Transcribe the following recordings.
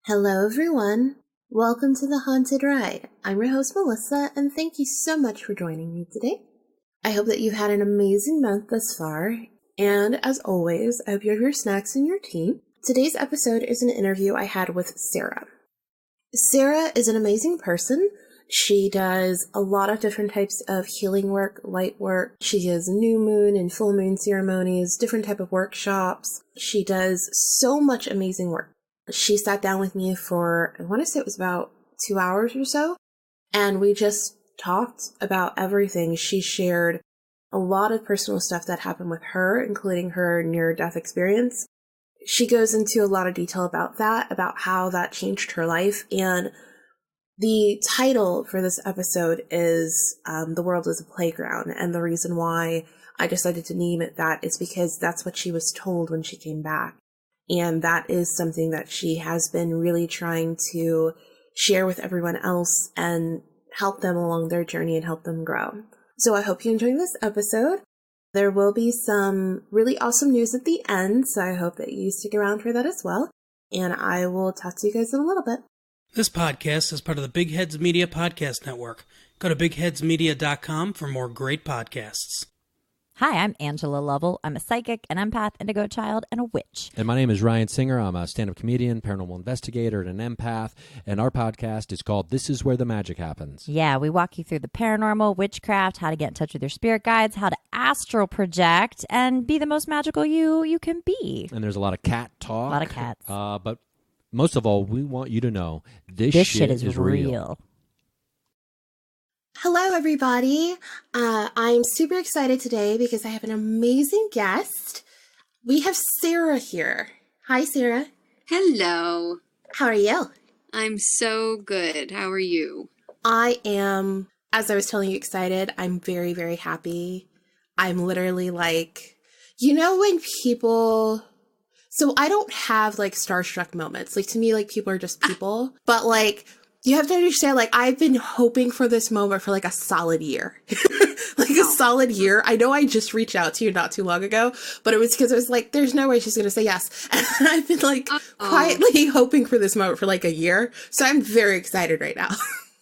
Hello everyone, welcome to The Haunted Ride. I'm your host Melissa, and thank you so much for joining me today. I hope that you've had an amazing month thus far, and as always, I hope you have your snacks and your tea. Today's episode is an interview I had with Sarah. Sarah is an amazing person. She does a lot of different types of healing work, light work. She does new moon and full moon ceremonies, different type of workshops. She does so much amazing work. She sat down with me for, I want to say it was about 2 hours or so, and we just talked about everything. She shared a lot of personal stuff that happened with her, including her near-death experience. She goes into a lot of detail about that, about how that changed her life, and the title for this episode is The World is a Playground, and the reason why I decided to name it that is because that's what she was told when she came back. And that is something that she has been really trying to share with everyone else and help them along their journey and help them grow. So I hope you enjoy this episode. There will be some really awesome news at the end, so I hope that you stick around for that as well. And I will talk to you guys in a little bit. This podcast is part of the Big Heads Media Podcast Network. Go to bigheadsmedia.com for more great podcasts. Hi, I'm Angela Lovell. I'm a psychic, an empath, indigo child, and a witch. And my name is Ryan Singer. I'm a stand-up comedian, paranormal investigator, and an empath. And our podcast is called This Is Where the Magic Happens. Yeah, we walk you through the paranormal, witchcraft, how to get in touch with your spirit guides, how to astral project, and be the most magical you can be. And there's a lot of cat talk. A lot of cats. But most of all, we want you to know this shit is real. Hello, everybody. I'm super excited today because I have an amazing guest. We have Sarah here. Hi, Sarah. Hello. How are you? I'm so good. How are you? I am, as I was telling you, excited. I'm very, very happy. I'm literally like, you know when people... So I don't have, like, starstruck moments. Like, to me, like, people are just people. But, like... You have to understand, like, I've been hoping for this moment for, like, a solid year. A solid year. I know I just reached out to you not too long ago, but it was because I was like, there's no way she's going to say yes. And I've been, like, quietly hoping for this moment for, like, a year. So I'm very excited right now.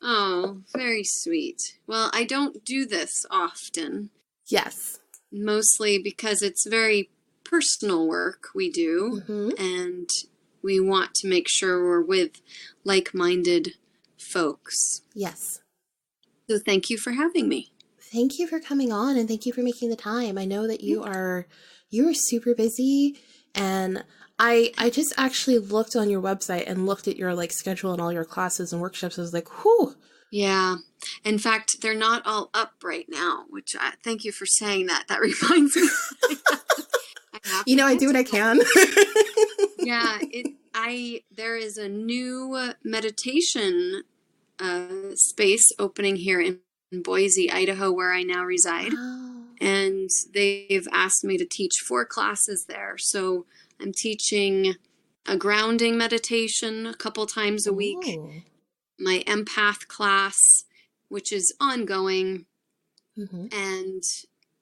Oh, very sweet. Well, I don't do this often. Yes. Mostly because it's very personal work we do. Mm-hmm. And we want to make sure we're with like-minded folks. Yes. So thank you for having me. Thank you for coming on, and thank you for making the time. I know that you are super busy, and I just actually looked on your website and looked at your like schedule and all your classes and workshops. I was like, whew. Yeah. In fact, they're not all up right now, which thank you for saying that. That reminds me. I do what I can. Yeah, there is a new meditation space opening here in Boise, Idaho, where I now reside. Oh. And they've asked me to teach 4 classes there. So I'm teaching a grounding meditation a couple times a week, my empath class, which is ongoing, and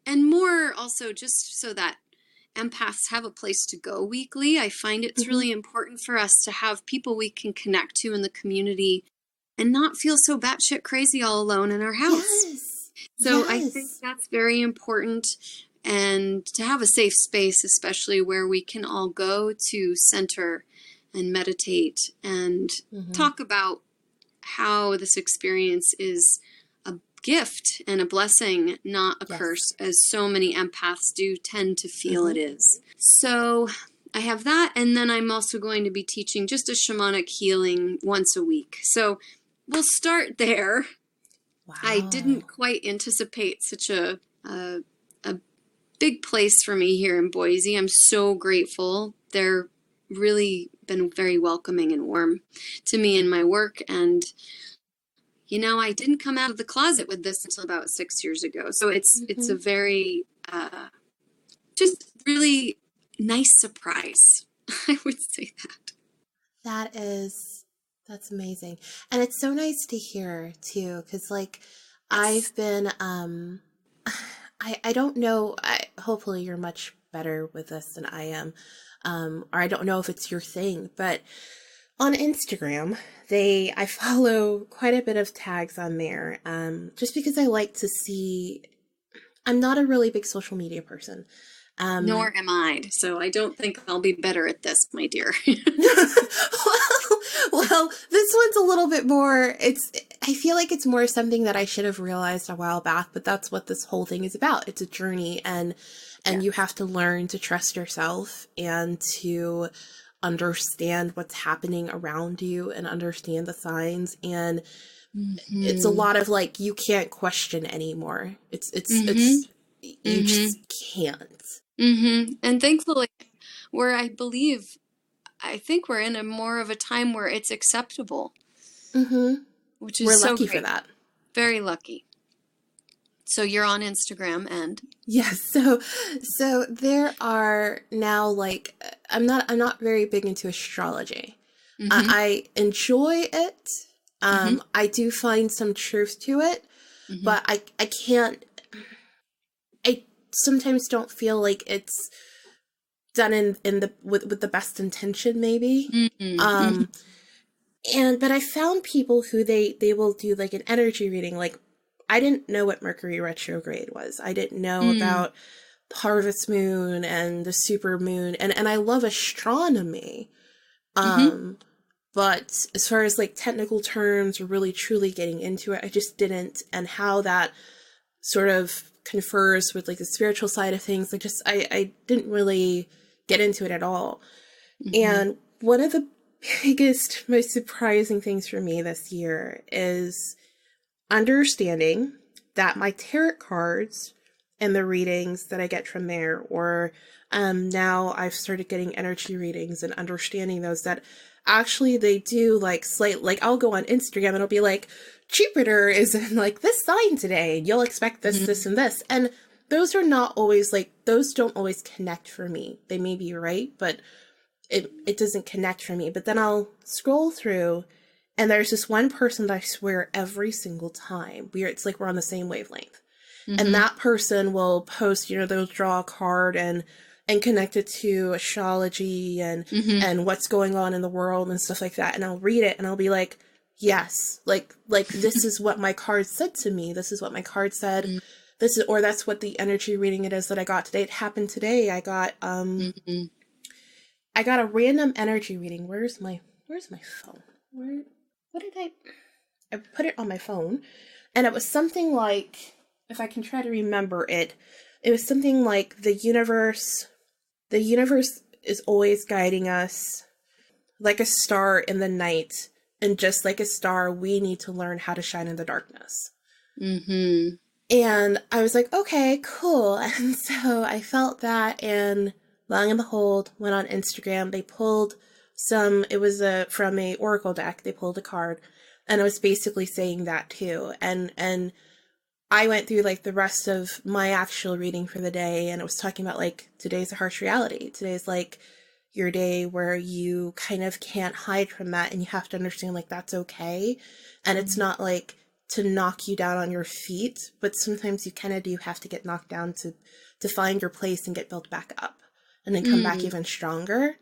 more also just so that empaths have a place to go weekly. I find it's really important for us to have people we can connect to in the community and not feel so batshit crazy all alone in our house. Yes. So I think that's very important, and to have a safe space, especially where we can all go to center and meditate and talk about how this experience is a gift and a blessing, not a curse, as so many empaths do tend to feel it is. So I have that, and then I'm also going to be teaching just a shamanic healing once a week. So we'll start there. Wow. I didn't quite anticipate such a big place for me here in Boise. I'm so grateful. They're really been very welcoming and warm to me and my work. And, I didn't come out of the closet with this until about 6 years ago. So it's a very, just really nice surprise. I would say that. That's amazing. And it's so nice to hear too, because like I've been, I don't know, hopefully you're much better with this than I am, or I don't know if it's your thing, but on Instagram, I follow quite a bit of tags on there, just because I like to see, I'm not a really big social media person. Nor am I. So I don't think I'll be better at this, my dear. well, this one's a little bit more, I feel like it's more something that I should have realized a while back, but that's what this whole thing is about. It's a journey, and you have to learn to trust yourself and to understand what's happening around you and understand the signs. And it's a lot of like, you can't question anymore. You just can't. And thankfully, I think we're in a more of a time where it's acceptable, which is We're so lucky great. for that. Very lucky. So you're on Instagram, and yes. So there are now, like, I'm not very big into astrology. I enjoy it. I do find some truth to it, but I can't. I sometimes don't feel like it's done with the best intention, maybe. But I found people who they will do like an energy reading. Like, I didn't know what Mercury retrograde was. I didn't know about the harvest moon and the super moon, and I love astronomy. But as far as like technical terms or really truly getting into it, I just didn't. And how that sort of confers with like the spiritual side of things, like I didn't really get into it at all. And one of the biggest, most surprising things for me this year is understanding that my tarot cards and the readings that I get from there, or now I've started getting energy readings and understanding those, that actually they do like like I'll go on Instagram and it'll be like, Jupiter is in like this sign today, and you'll expect this, this, and this. And those are not always like, those don't always connect for me. They may be right, but it doesn't connect for me. But then I'll scroll through, and there's this one person that I swear every single time it's like we're on the same wavelength. And that person will post, they'll draw a card and connect it to astrology and what's going on in the world and stuff like that. And I'll read it and I'll be like, yes, like this is what my card said to me. This is what my card said. That's what the energy reading it is that I got today. It happened today. I got I got a random energy reading. Where's my phone? What did I put it on my phone, and it was something like, if I can try to remember it was something like the universe is always guiding us like a star in the night, and just like a star, we need to learn how to shine in the darkness. And I was like, okay, cool. And so I felt that, and long and behold, went on Instagram. They pulled it was from a oracle deck. They pulled a card, and it was basically saying that too. And I went through like the rest of my actual reading for the day, and it was talking about like, today's a harsh reality. Today's like your day where you kind of can't hide from that, and you have to understand like that's okay. And it's not like to knock you down on your feet, but sometimes you kind of do have to get knocked down to find your place and get built back up, and then come back even stronger.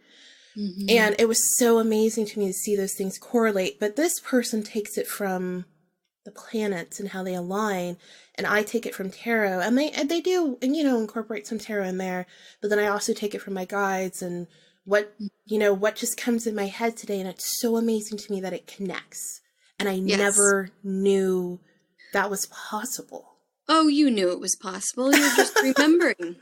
And it was so amazing to me to see those things correlate. But this person takes it from the planets and how they align, and I take it from tarot, and they do, and incorporate some tarot in there. But then I also take it from my guides and what just comes in my head today. And it's so amazing to me that it connects. And I never knew that was possible. Oh, you knew it was possible. You're just remembering.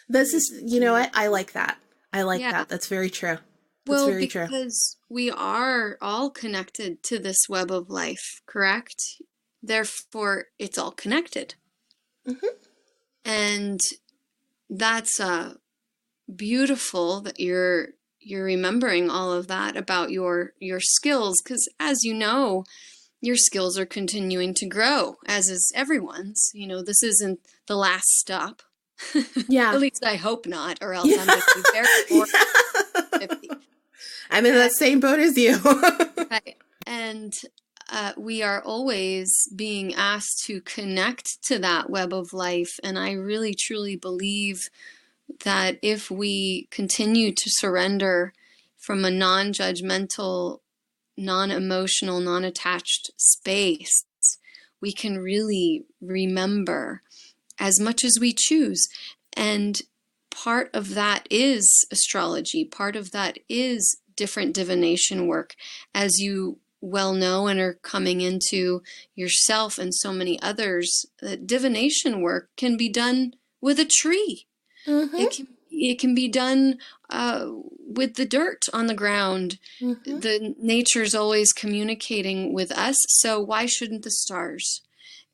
This is, what? I like that. I like that. That's very true. That's very true. Because we are all connected to this web of life, correct? Therefore, it's all connected. And that's beautiful that you're remembering all of that about your skills, because as you know, your skills are continuing to grow, as is everyone's. This isn't the last stop. Yeah. At least I hope not, or else I'm going to be very bored. 50. I'm in that same boat as you. Right. And we are always being asked to connect to that web of life. And I really, truly believe that if we continue to surrender from a non-judgmental, non-emotional, non-attached space, we can really remember as much as we choose. And part of that is astrology. Part of that is different divination work, as you well know and are coming into yourself and so many others. Divination work can be done with a tree. It can be done with the dirt on the ground. The nature's always communicating with us, so why shouldn't the stars?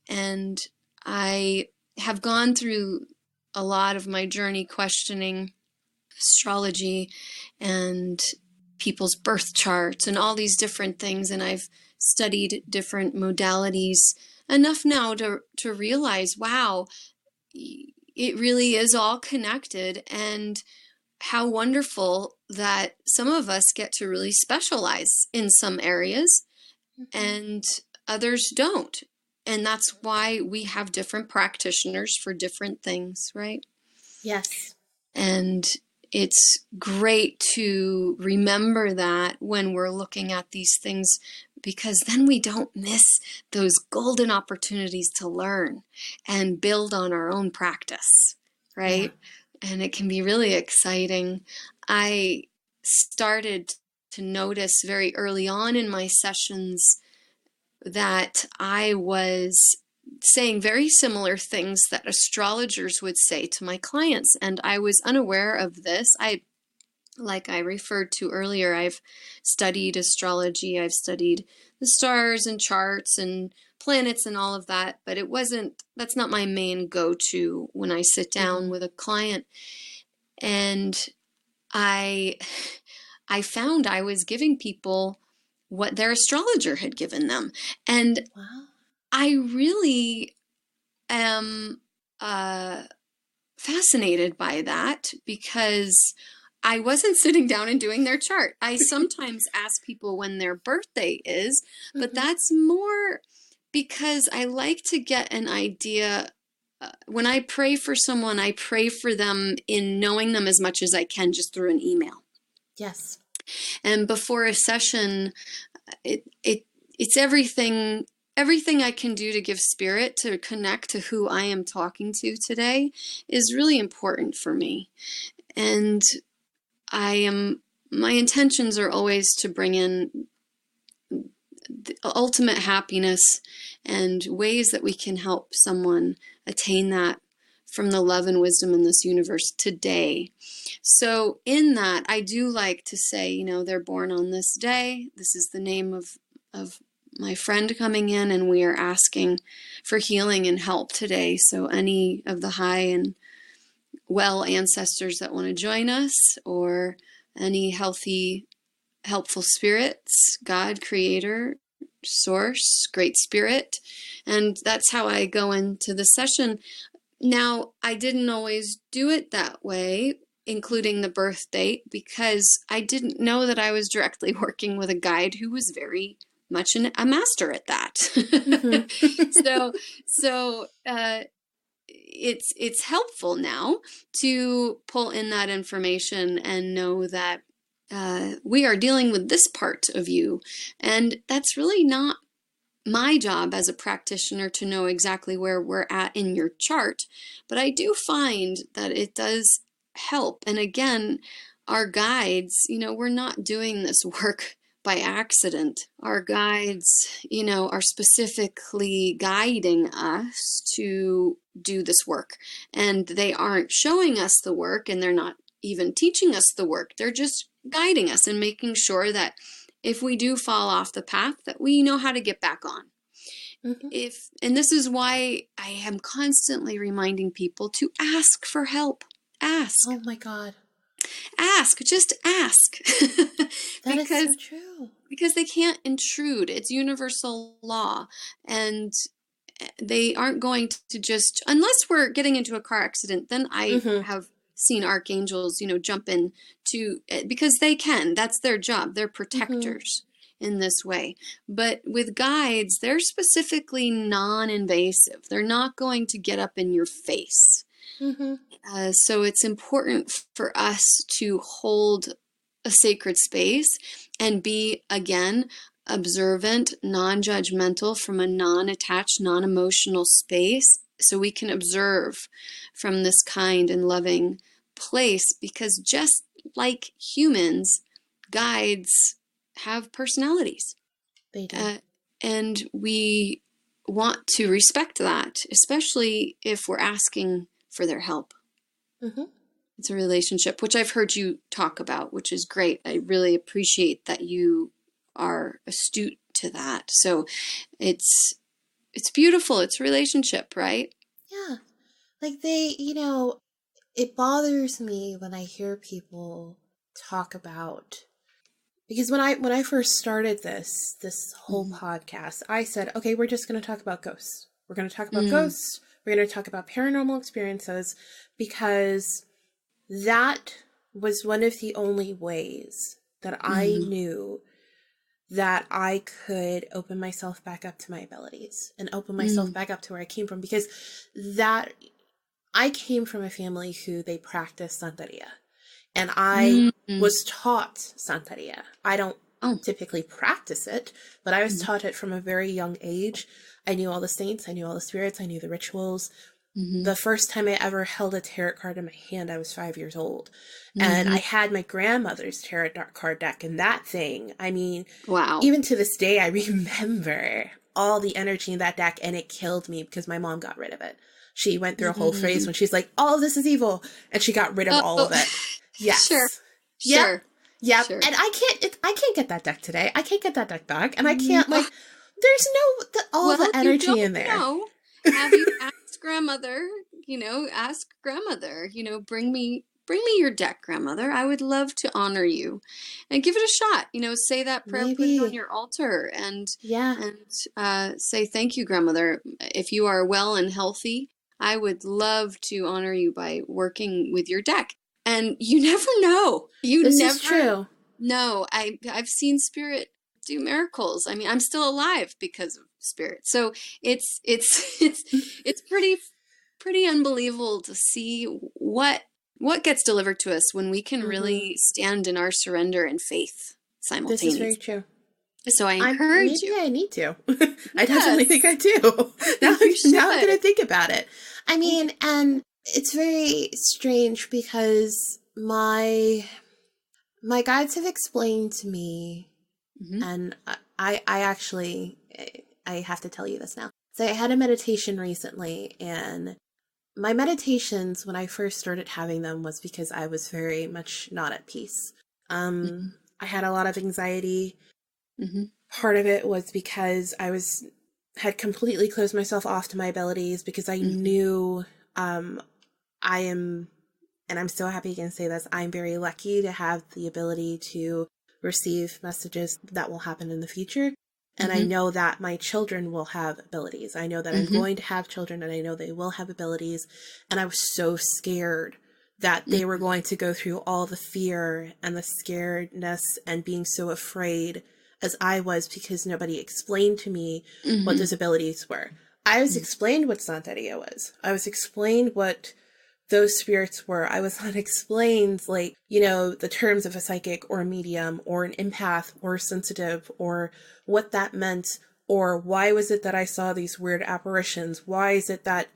And I have gone through a lot of my journey questioning astrology and people's birth charts and all these different things. And I've studied different modalities enough now to realize, wow, it really is all connected, and how wonderful that some of us get to really specialize in some areas and others don't. And that's why we have different practitioners for different things, right? Yes. And it's great to remember that when we're looking at these things, because then we don't miss those golden opportunities to learn and build on our own practice, right? Yeah. And it can be really exciting. I started to notice very early on in my sessions that I was saying very similar things that astrologers would say to my clients. And I was unaware of this. Like I referred to earlier, I've studied astrology. I've studied the stars and charts and planets and all of that, but that's not my main go-to when I sit down with a client. And I found I was giving people what their astrologer had given them. And wow. I really am fascinated by that, because I wasn't sitting down and doing their chart. I sometimes ask people when their birthday is, but that's more because I like to get an idea. When I pray for someone, I pray for them in knowing them as much as I can just through an email. Yes. And before a session, it's everything I can do to give spirit to connect to who I am talking to today is really important for me. And my intentions are always to bring in the ultimate happiness and ways that we can help someone attain that from the love and wisdom in this universe today. So in that, I do like to say, they're born on this day. This is the name of my friend coming in, and we are asking for healing and help today. So any of the high and well ancestors that want to join us, or any healthy, helpful spirits, God, Creator, Source, Great Spirit. And that's how I go into the session. Now, I didn't always do it that way, including the birth date, because I didn't know that I was directly working with a guide who was very much a master at that. So it's helpful now to pull in that information and know that we are dealing with this part of you. And that's really not my job as a practitioner to know exactly where we're at in your chart. But I do find that it does help. And again, our guides, we're not doing this work by accident. Our guides, are specifically guiding us to do this work. And they aren't showing us the work, and they're not even teaching us the work. They're just guiding us and making sure that if we do fall off the path, that we know how to get back on. And this is why I am constantly reminding people to ask for help. Ask. Oh my God. Ask, just ask. That is so true. Because they can't intrude. It's universal law. And they aren't going to just, unless we're getting into a car accident, then I have seen archangels, jump in because they can. That's their job. They're protectors. in this way. But with guides, they're specifically non-invasive. They're not going to get up in your face. So it's important for us to hold a sacred space and be, again, observant, non-judgmental from a non-attached, non-emotional space, so we can observe from this kind and loving place, because just like humans, guides have personalities. They do. And we want to respect that, especially if we're asking for their help. It's a relationship, which I've heard you talk about, which is great. I really appreciate that you are astute to that. So it's beautiful. It's a relationship, right? Yeah. Like it bothers me when I hear people talk about, because when I first started this whole podcast, I said, okay, we're just going to talk about ghosts. We're going to talk about ghosts. We're going to talk about paranormal experiences, because that was one of the only ways that I knew that I could open myself back up to my abilities and open myself back up to where I came from, because I came from a family who they practiced Santeria, and I was taught Santeria. I don't typically practice it, but I was taught it from a very young age. I knew all the saints, I knew all the spirits, I knew the rituals. The first time I ever held a tarot card in my hand, I was 5 years old. And I had my grandmother's tarot card deck, and that thing, I mean, wow. Even to this day, I remember all the energy in that deck, and it killed me because my mom got rid of it. She went through a whole phase when she's like, all of this is evil, and she got rid of all of it. Yes. Sure. Yep. Sure. Yep. Sure. And I can't get that deck today. I can't get that deck back. And I can't, there's all the energy in there. Know. Have you asked grandmother, ask grandmother, bring me your deck, grandmother. I would love to honor you, and give it a shot. Say that prayer, put it on your altar, and say, thank you, grandmother. If you are well and healthy, I would love to honor you by working with your deck. And you never know. This is true. No, I've seen spirit do miracles. I mean, I'm still alive because of spirit. So it's pretty unbelievable to see what gets delivered to us when we can really stand in our surrender and faith simultaneously. This is very true. So I encourage you. Maybe I need to. I definitely think I do. Now I'm going to think about it. I mean, and it's very strange because my guides have explained to me, and I actually, I have to tell you this now. So I had a meditation recently, and my meditations, when I first started having them, was because I was very much not at peace. I had a lot of anxiety. Part of it was because I had completely closed myself off to my abilities, because I knew I am, and I'm so happy I can say this, I'm very lucky to have the ability to receive messages that will happen in the future. And I know that my children will have abilities. I know that I'm going to have children, and I know they will have abilities. And I was so scared that they were going to go through all the fear and the scaredness and being so afraid as I was, because nobody explained to me what those abilities were. I was explained what Santeria was. I was explained what those spirits were. I was not explained, the terms of a psychic or a medium or an empath or sensitive, or what that meant, or why was it that I saw these weird apparitions? Why is it that,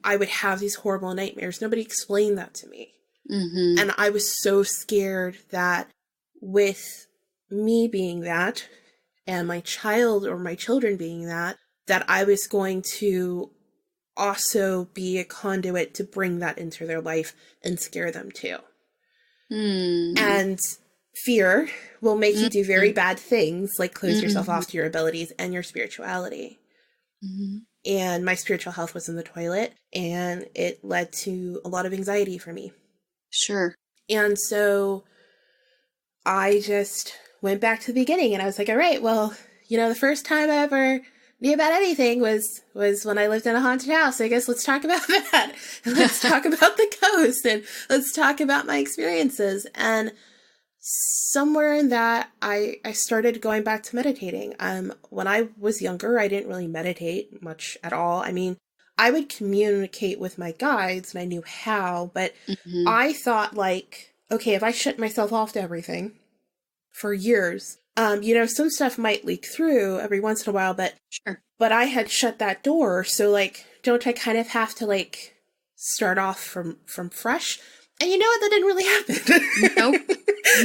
I would have these horrible nightmares? Nobody explained that to me. And I was so scared that with me being that, and my child or my children being that I was going to also be a conduit to bring that into their life and scare them too. And fear will make you do very bad things, like close yourself off to your abilities and your spirituality. And my spiritual health was in the toilet, and it led to a lot of anxiety for me. Sure. And so I just went back to the beginning, and I was like, all right, well, the first time I ever knew about anything was when I lived in a haunted house. I guess let's talk about that. And let's talk about the ghost, and let's talk about my experiences. And somewhere in that, I started going back to meditating. When I was younger, I didn't really meditate much at all. I mean, I would communicate with my guides and I knew how, but Mm-hmm. I thought like, okay, if I shut myself off to everything for years, some stuff might leak through every once in a while, Sure. but I had shut that door. So like, don't I kind of have to like start off from fresh? And you know what? That didn't really happen. Nope.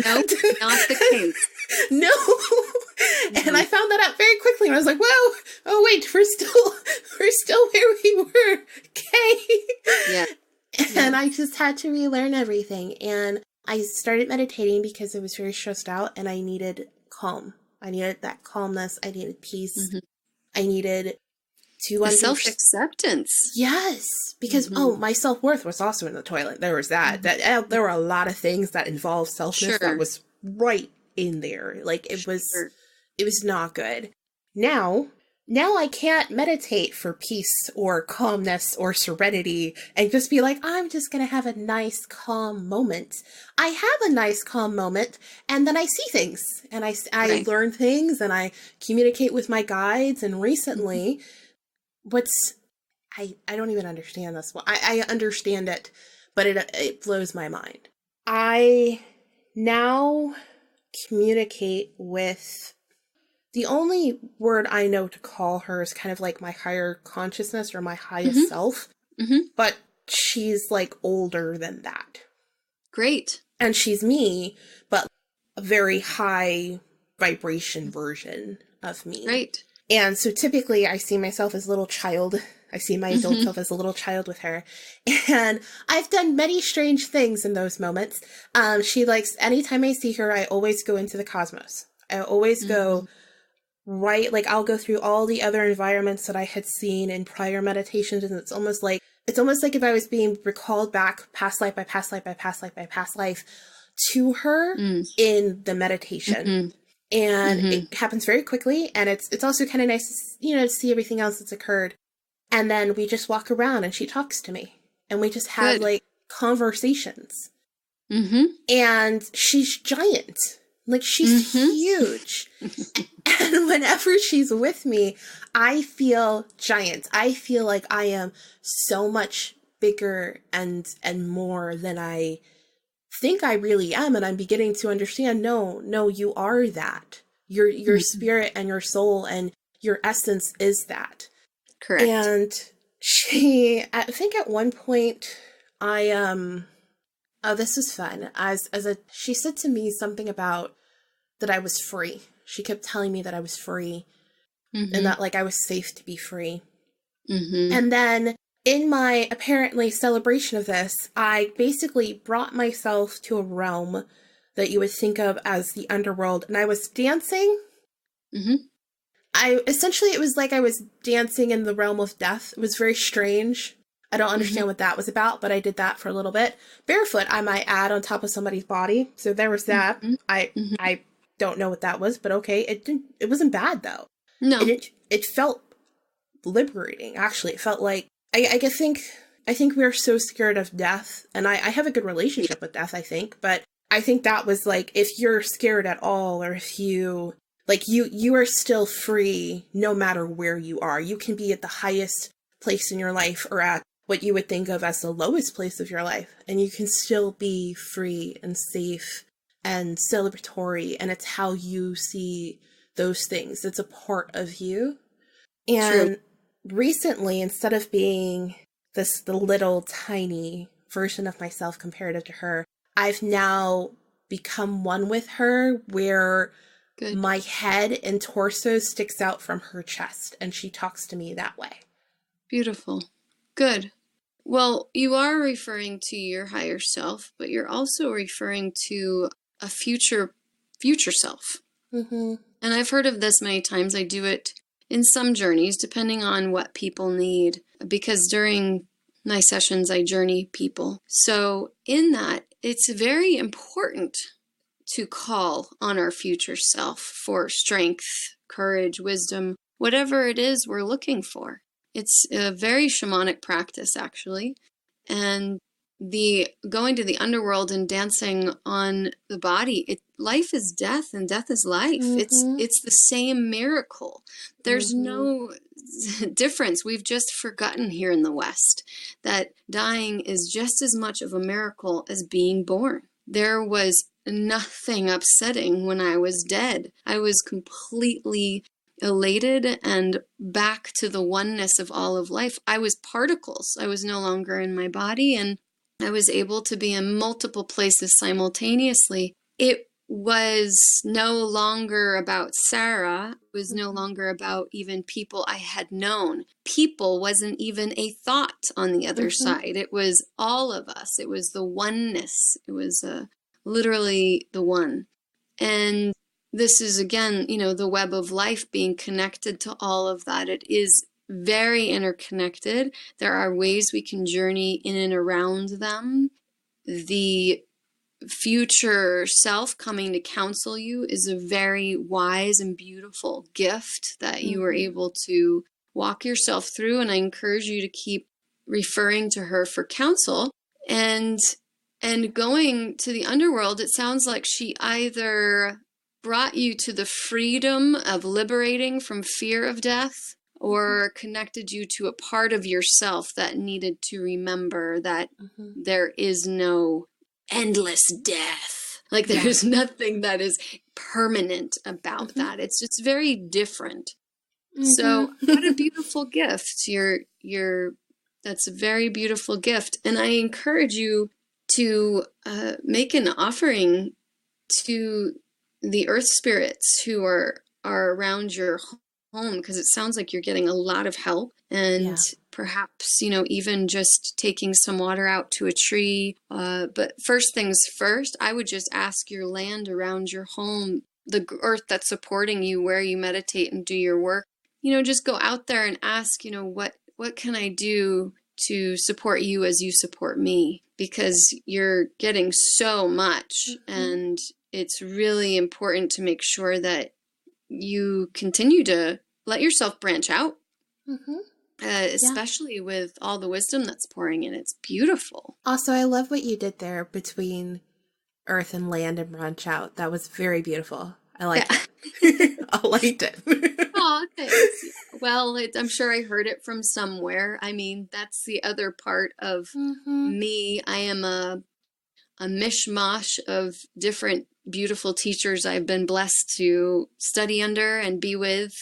Nope. Not the case. No. Mm-hmm. And I found that out very quickly. And I was like, whoa, oh wait, we're still where we were. Okay. Yeah. And I just had to relearn everything. And I started meditating because I was very stressed out and I needed calm. I needed that calmness. I needed peace. Mm-hmm. I needed to The self-acceptance. Yes, because Mm-hmm. my self-worth was also in the toilet. There was that. There were a lot of things that involved selfness Sure. that was right in there. Like it was not good. Now I can't meditate for peace or calmness or serenity and just be like, I'm just going to have a nice calm moment. I have a nice calm moment and then I see things and I Right. learn things and I communicate with my guides. And recently I don't even understand this one. I understand it, but it blows my mind. I now communicate with, the only word I know to call her is kind of like my higher consciousness or my highest Mm-hmm. self, Mm-hmm. but she's like older than that. Great. And she's me, but a very high vibration version of me. Right. And so typically I see myself as a little child. I see my adult self as a little child with her. And I've done many strange things in those moments. She likes, anytime I see her, I always go into the cosmos. I always go right, like I'll go through all the other environments that I had seen in prior meditations. And it's almost like if I was being recalled back past life by past life by past life by past life to her in the meditation. Mm-hmm. And Mm-hmm. it happens very quickly. And it's also kind of nice, to see everything else that's occurred. And then we just walk around and she talks to me. And we just have Good. like conversations. Mm-hmm. And she's giant. Like she's huge. And whenever she's with me, I feel giant. I feel like I am so much bigger and more than I think I really am. And I'm beginning to understand, no, you are that. Your spirit and your soul and your essence is that. Correct. And I think at one point this was fun. She said to me something about that I was free. She kept telling me that I was free and that like I was safe to be free. Mm-hmm. And then in my apparently celebration of this, I basically brought myself to a realm that you would think of as the underworld. And I was dancing. Mm-hmm. It was like I was dancing in the realm of death. It was very strange. I don't understand what that was about, but I did that for a little bit. Barefoot, I might add, on top of somebody's body. So there was that. I don't know what that was, but okay. It wasn't bad though. No. And it felt liberating, actually. It felt like, I think we're so scared of death, and I have a good relationship with death, I think, but I think that was like, if you're scared at all, or if you, like, you are still free no matter where you are. You can be at the highest place in your life or at what you would think of as the lowest place of your life, and you can still be free and safe and celebratory, and it's how you see those things. It's a part of you. And recently, instead of being the little tiny version of myself comparative to her, I've now become one with her, where Good. my head and torso sticks out from her chest and she talks to me that way. Beautiful. Good. Well, you are referring to your higher self, but you're also referring to a future self. Mm-hmm. And I've heard of this many times. I do it in some journeys, depending on what people need, because during my sessions, I journey people. So in that, it's very important to call on our future self for strength, courage, wisdom, whatever it is we're looking for. It's a very shamanic practice, actually. And the going to the underworld and dancing on the body, life is death and death is life. It's the same miracle. There's no difference. We've just forgotten here in the West that dying is just as much of a miracle as being born. There was nothing upsetting when I was dead. I was completely elated and back to the oneness of all of life. I was particles. I was no longer in my body, and I was able to be in multiple places simultaneously. It was no longer about Sarah. It was no longer about even people I had known. People wasn't even a thought on the other side. It was all of us. It was the oneness. It was literally the one. And this is, again, the web of life being connected to all of that. It is very interconnected. There are ways we can journey in and around them. The future self coming to counsel you is a very wise and beautiful gift that you are able to walk yourself through. And I encourage you to keep referring to her for counsel. And going to the underworld, it sounds like she either brought you to the freedom of liberating from fear of death, or connected you to a part of yourself that needed to remember that there is no endless death. Like there's nothing that is permanent about that. It's just very different. So what a beautiful gift. That's a very beautiful gift. And I encourage you to make an offering to the earth spirits who are around your home, because it sounds like you're getting a lot of help, and perhaps, even just taking some water out to a tree. But first things first, I would just ask your land around your home, the earth that's supporting you where you meditate and do your work, just go out there and ask, what can I do to support you as you support me? Because you're getting so much, and it's really important to make sure that you continue to let yourself branch out, especially with all the wisdom that's pouring in. It's beautiful. Also, I love what you did there between earth and land and branch out. That was very beautiful. I liked it. I liked it. Oh, thanks. Well, I'm sure I heard it from somewhere. I mean, that's the other part of me. I am a mishmash of different beautiful teachers I've been blessed to study under and be with.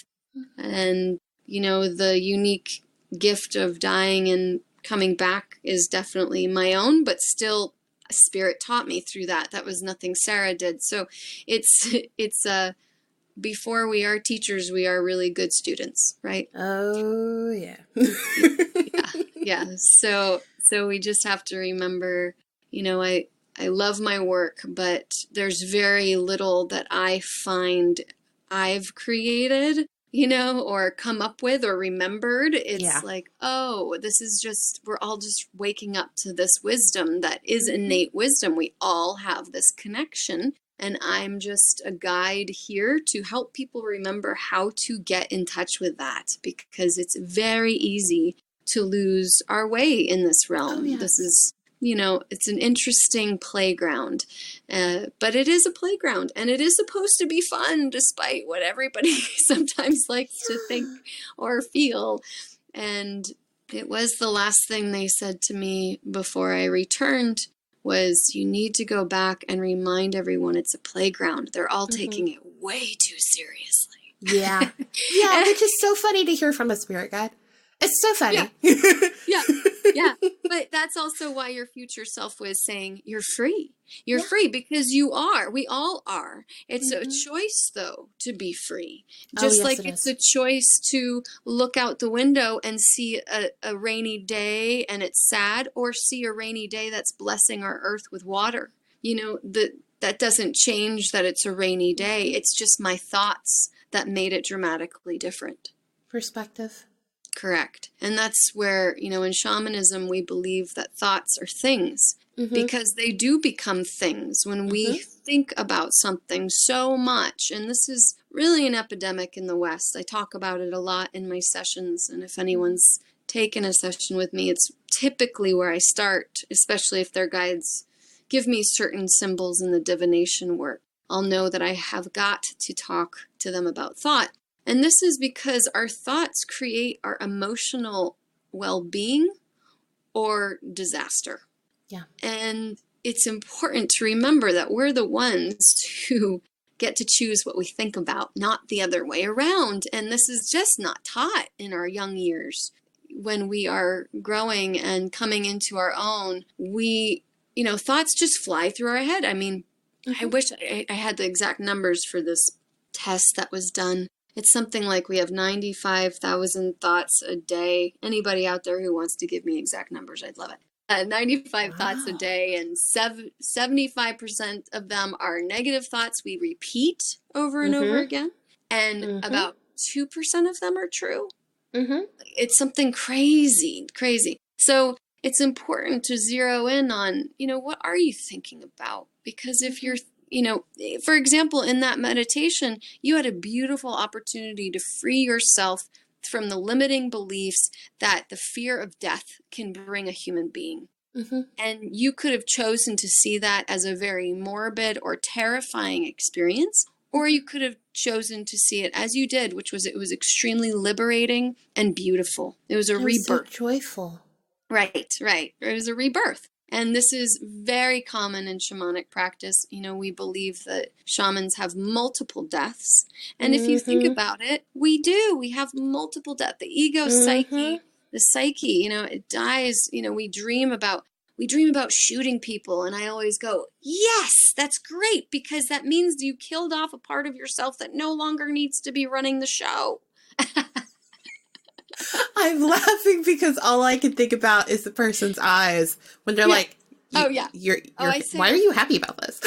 And, the unique gift of dying and coming back is definitely my own, but still Spirit taught me through that. That was nothing Sarah did. So it's before we are teachers, we are really good students, right? Oh, yeah. Yeah. So we just have to remember, I love my work, but there's very little that I find I've created, or come up with or remembered. It's like, oh, this is we're all just waking up to this wisdom that is innate wisdom. We all have this connection. And I'm just a guide here to help people remember how to get in touch with that, because it's very easy to lose our way in this realm. Oh, yes. This is, it's an interesting playground, but it is a playground, and it is supposed to be fun despite what everybody sometimes likes to think or feel. And it was the last thing they said to me before I returned was, you need to go back and remind everyone it's a playground. They're all taking it way too seriously. Yeah. Yeah, which is so funny to hear from a spirit guide. It's so funny. Yeah. But that's also why your future self was saying, you're free. You're free because you are. We all are. It's a choice, though, to be free. Just like it's a choice to look out the window and see a rainy day and it's sad, or see a rainy day that's blessing our earth with water. That doesn't change that it's a rainy day. It's just my thoughts that made it dramatically different. Perspective. Correct. And that's where, in shamanism, we believe that thoughts are things, because they do become things when we think about something so much. And this is really an epidemic in the West. I talk about it a lot in my sessions. And if anyone's taken a session with me, it's typically where I start, especially if their guides give me certain symbols in the divination work. I'll know that I have got to talk to them about thought. And this is because our thoughts create our emotional well-being or disaster. Yeah. And it's important to remember that we're the ones who get to choose what we think about, not the other way around. And this is just not taught in our young years. When we are growing and coming into our own, thoughts just fly through our head. I mean, I wish I had the exact numbers for this test that was done. It's something like we have 95,000 thoughts a day. Anybody out there who wants to give me exact numbers, I'd love it. 95 thoughts a day, and 75% of them are negative thoughts we repeat over and over again. And about 2% of them are true. It's something crazy. So it's important to zero in on, what are you thinking about? Because if you're, for example, in that meditation, you had a beautiful opportunity to free yourself from the limiting beliefs that the fear of death can bring a human being. And you could have chosen to see that as a very morbid or terrifying experience, or you could have chosen to see it as you did, which was, it was extremely liberating and beautiful. It was a rebirth. So joyful. Right. It was a rebirth. And this is very common in shamanic practice. We believe that shamans have multiple deaths. And if you think about it, we do. We have multiple deaths. The ego psyche, it dies. We dream about shooting people. And I always go, yes, that's great, because that means you killed off a part of yourself that no longer needs to be running the show. I'm laughing because all I can think about is the person's eyes when they're like, why are you happy about this?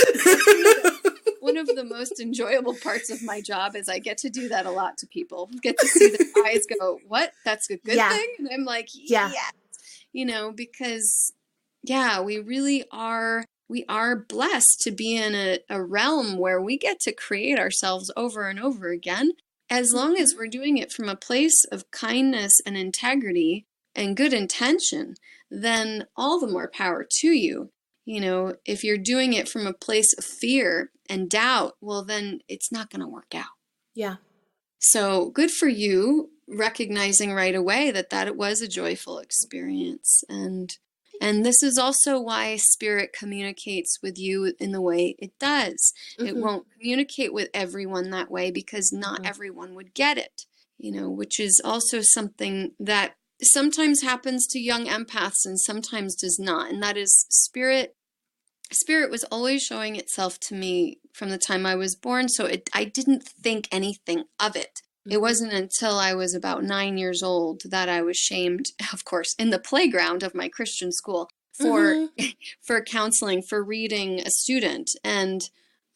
One of the most enjoyable parts of my job is I get to do that a lot to people. Get to see their eyes go, what? That's a good thing? And I'm like, yes. Because, we really are, we are blessed to be in a realm where we get to create ourselves over and over again. As long as we're doing it from a place of kindness and integrity and good intention, then all the more power to you. If you're doing it from a place of fear and doubt, well, then it's not going to work out. Yeah. So good for you, recognizing right away that it was a joyful experience. And this is also why spirit communicates with you in the way it does. It won't communicate with everyone that way because not everyone would get it, which is also something that sometimes happens to young empaths and sometimes does not. And that is spirit. Spirit was always showing itself to me from the time I was born. So I didn't think anything of it. It wasn't until I was about 9 years old that I was shamed, of course, in the playground of my Christian school for counseling, for reading a student. And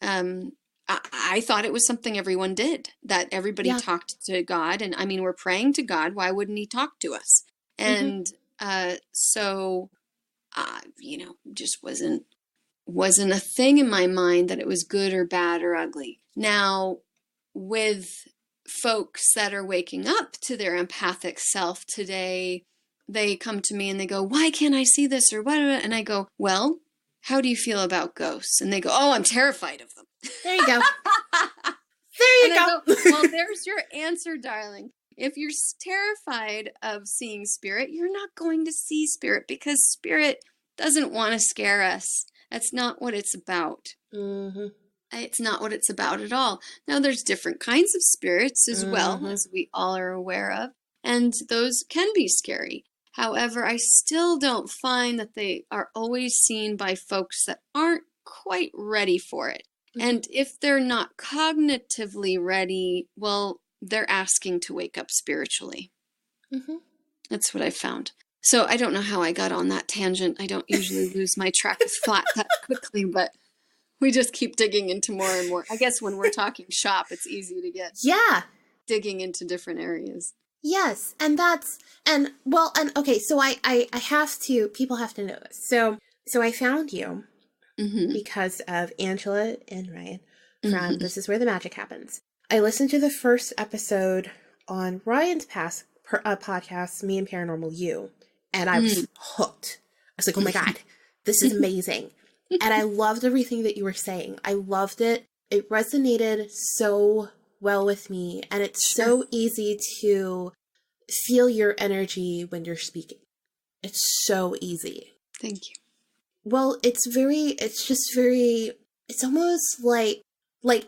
I thought it was something everyone did, that everybody talked to God. And I mean, we're praying to God. Why wouldn't he talk to us? And just wasn't a thing in my mind that it was good or bad or ugly. Now, with folks that are waking up to their empathic self today, they come to me and they go, why can't I see this or what? And I go, well, how do you feel about ghosts? And they go, oh, I'm terrified of them. There you go. There you go. Well, there's your answer, darling. If you're terrified of seeing spirit, you're not going to see spirit because spirit doesn't want to scare us. That's not what it's about. It's not what it's about at all. Now, there's different kinds of spirits as well, as we all are aware of, and those can be scary. However, I still don't find that they are always seen by folks that aren't quite ready for it. And if they're not cognitively ready, well, they're asking to wake up spiritually. That's what I found. So I don't know how I got on that tangent. I don't usually lose my track of thought that quickly, but we just keep digging into more and more. I guess when we're talking shop, it's easy to get digging into different areas. Yes. And okay, so I have to, people have to know this. So I found you because of Angela and Ryan from This Is Where the Magic Happens. I listened to the first episode on Ryan's podcast, Me and Paranormal You, and I was hooked. I was like, oh my God, this is amazing. And I loved everything that you were saying. I loved it. it resonated so well with me, and it's so easy to feel your energy when you're speaking. It's so easy. Thank you. Well, it's almost like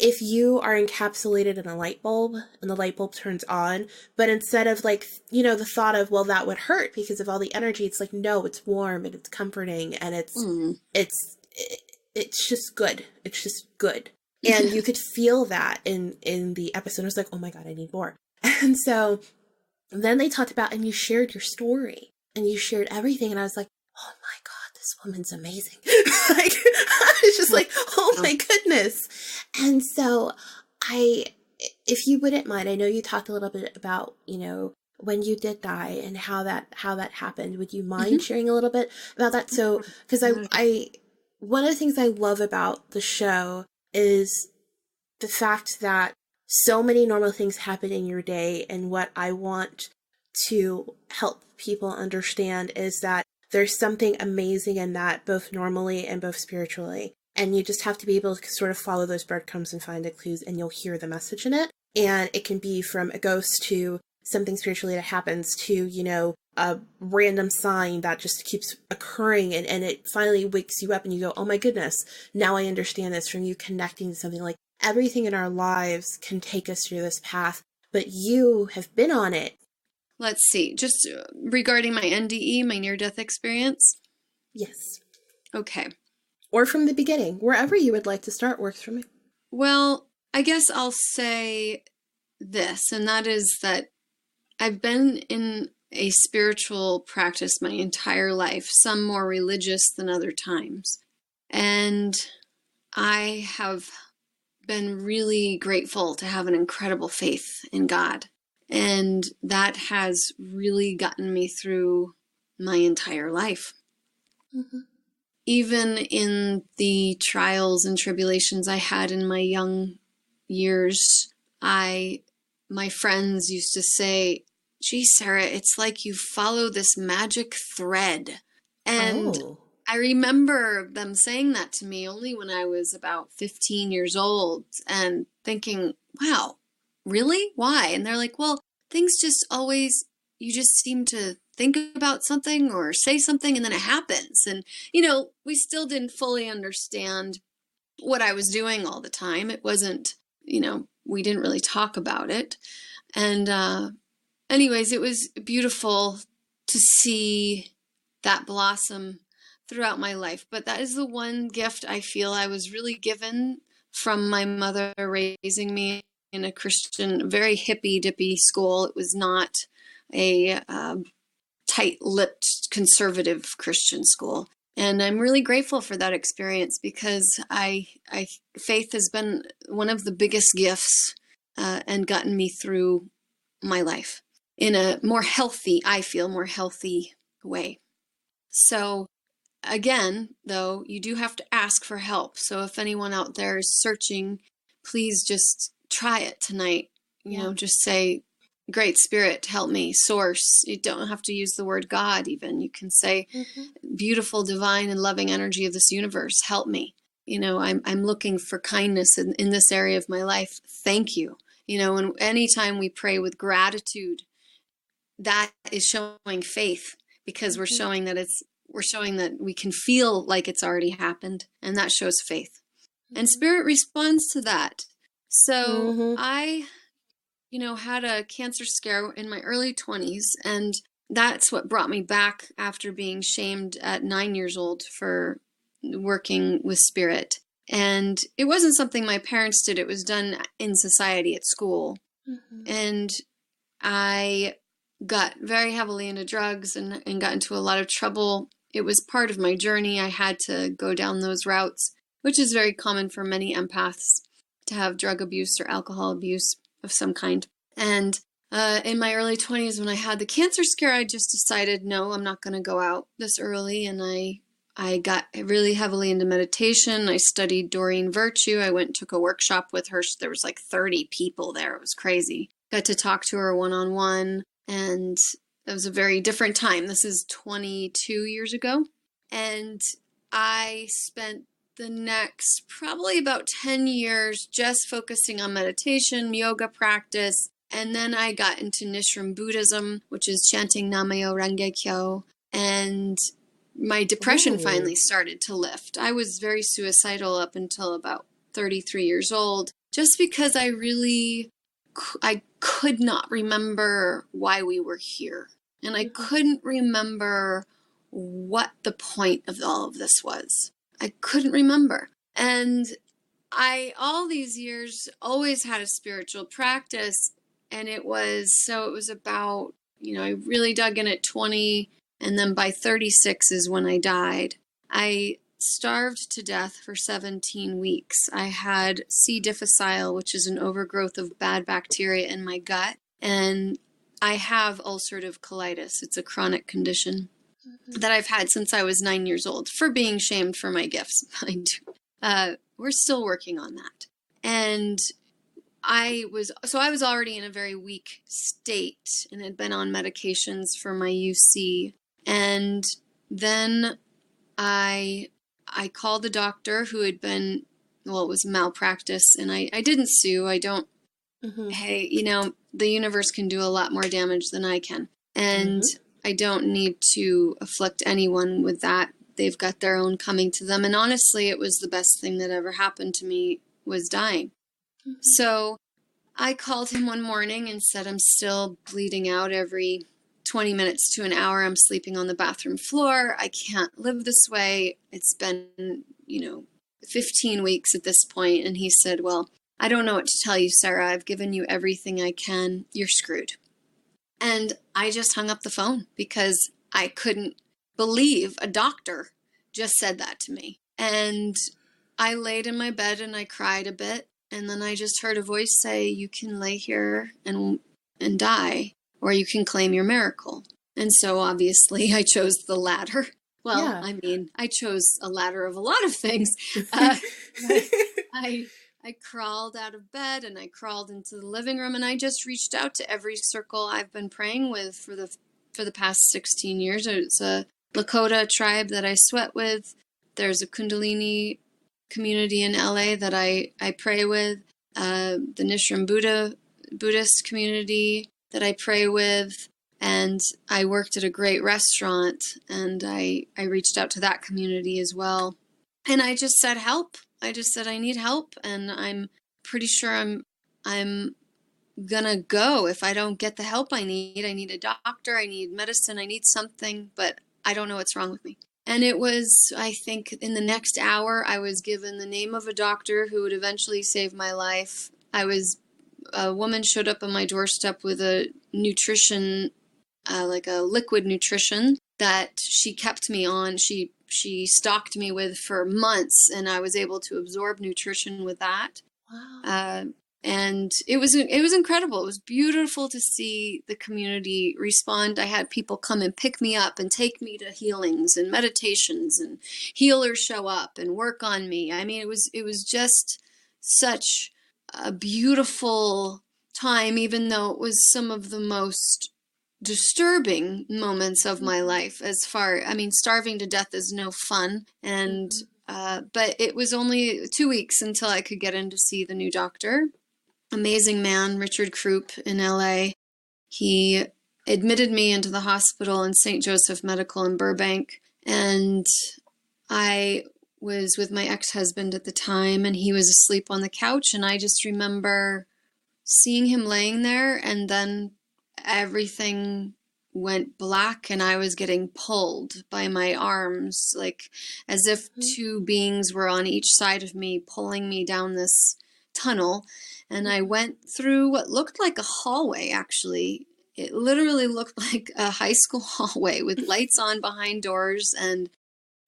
if you are encapsulated in a light bulb and the light bulb turns on, but instead of like, the thought of, well, that would hurt because of all the energy, it's like, no, it's warm and it's comforting and it's just good. It's just good. And you could feel that in the episode. I was like, oh my God, I need more. And so then they talked about, and you shared your story and you shared everything. And I was like, oh my God, this woman's amazing. Like, I was just like, oh my goodness. And so if you wouldn't mind, I know you talked a little bit about, when you did die and how that happened. Would you mind sharing a little bit about that? So, because one of the things I love about the show is the fact that so many normal things happen in your day. And what I want to help people understand is that there's something amazing in that, both normally and both spiritually. And you just have to be able to sort of follow those breadcrumbs and find the clues, and you'll hear the message in it. And it can be from a ghost to something spiritually that happens to, a random sign that just keeps occurring, and it finally wakes you up and you go, oh my goodness, now I understand this, from you connecting to something. Like, everything in our lives can take us through this path, but you have been on it. Let's see, just regarding my NDE, my near-death experience. Yes. Okay. Or from the beginning, wherever you would like to start works for me. Well, I guess I'll say this, and that is that I've been in a spiritual practice my entire life, some more religious than other times. And I have been really grateful to have an incredible faith in God. And that has really gotten me through my entire life. Mm-hmm. Even in the trials and tribulations I had in my young years, my friends used to say, gee, Sarah, it's like you follow this magic thread. And I remember them saying that to me only when I was about 15 years old and thinking, wow, really? Why? And they're like, well, things just always, you just seem to think about something or say something and then it happens. And, we still didn't fully understand what I was doing all the time. It wasn't, we didn't really talk about it. And anyways, it was beautiful to see that blossom throughout my life. But that is the one gift I feel I was really given from my mother raising me in a Christian, very hippy-dippy school. It was not a tight-lipped conservative Christian school. And I'm really grateful for that experience because faith has been one of the biggest gifts and gotten me through my life in a more healthy, I feel, more healthy way. So again, though, you do have to ask for help. So if anyone out there is searching, please just try it tonight. Just say, Great Spirit, help me. Source. You don't have to use the word God even. You can say, beautiful, divine, and loving energy of this universe, help me. I'm looking for kindness in this area of my life. Thank you. And anytime we pray with gratitude, that is showing faith, because we're showing that we can feel like it's already happened, and that shows faith. And Spirit responds to that. So I had a cancer scare in my early 20s, and that's what brought me back after being shamed at 9 years old for working with Spirit. And it wasn't something my parents did. It was done in society at school. And I got very heavily into drugs and got into a lot of trouble. It was part of my journey. I had to go down those routes, which is very common for many empaths to have drug abuse or alcohol abuse of some kind. And in my early 20s, when I had the cancer scare, I just decided, no, I'm not going to go out this early. And I got really heavily into meditation. I studied Doreen Virtue. I went and took a workshop with her. There was like 30 people there. It was crazy. Got to talk to her one-on-one. And it was a very different time. This is 22 years ago. And I spent the next probably about 10 years just focusing on meditation, yoga practice. And then I got into Nichiren Buddhism, which is chanting Namayo Renge Kyo. And my depression finally started to lift. I was very suicidal up until about 33 years old, just because I could not remember why we were here. And I couldn't remember what the point of all of this was. I couldn't remember. And I, all these years, always had a spiritual practice. And it was about, I really dug in at 20. And then by 36 is when I died. I starved to death for 17 weeks. I had C. difficile, which is an overgrowth of bad bacteria in my gut. And I have ulcerative colitis. It's a chronic condition that I've had since I was 9 years old, for being shamed for my gifts. We're still working on that. And I was already in a very weak state and had been on medications for my UC. And then I called the doctor who had been, it was malpractice, and I didn't sue. I don't, hey, the universe can do a lot more damage than I can. And I don't need to afflict anyone with that. They've got their own coming to them. And honestly, it was the best thing that ever happened to me, was dying. So I called him one morning and said, I'm still bleeding out every 20 minutes to an hour. I'm sleeping on the bathroom floor. I can't live this way. It's been, 15 weeks at this point. And he said, well, I don't know what to tell you, Sarah. I've given you everything I can. You're screwed. And I just hung up the phone because I couldn't believe a doctor just said that to me. And I laid in my bed and I cried a bit. And then I just heard a voice say, you can lay here and die, or you can claim your miracle. And so obviously I chose the latter. Well, yeah. I chose a ladder of a lot of things. I crawled out of bed and I crawled into the living room, and I just reached out to every circle I've been praying with for the past 16 years. It's a Lakota tribe that I sweat with. There's a Kundalini community in LA that I pray with. The Nichiren Buddhist community that I pray with. And I worked at a great restaurant, and I reached out to that community as well. And I just said, help. I just said, I need help. And I'm pretty sure I'm gonna go if I don't get the help I need. I need a doctor, I need medicine, I need something, but I don't know what's wrong with me. And it was, I think, in the next hour, I was given the name of a doctor who would eventually save my life. A woman showed up on my doorstep with a nutrition, like a liquid nutrition that she kept me on. She stocked me with for months, and I was able to absorb nutrition with that. Wow. And it was incredible. It was beautiful to see the community respond. I had people come and pick me up and take me to healings and meditations, and healers show up and work on me. I mean, it was just such a beautiful time, even though it was some of the most disturbing moments of my life. Starving to death is no fun. And, but it was only 2 weeks until I could get in to see the new doctor. Amazing man, Richard Krupp in LA. He admitted me into the hospital in St. Joseph Medical in Burbank. And I was with my ex-husband at the time, and he was asleep on the couch. And I just remember seeing him laying there, and then everything went black, and I was getting pulled by my arms, like as if two beings were on each side of me, pulling me down this tunnel. And I went through what looked like a hallway, actually. It literally looked like a high school hallway with lights on behind doors, and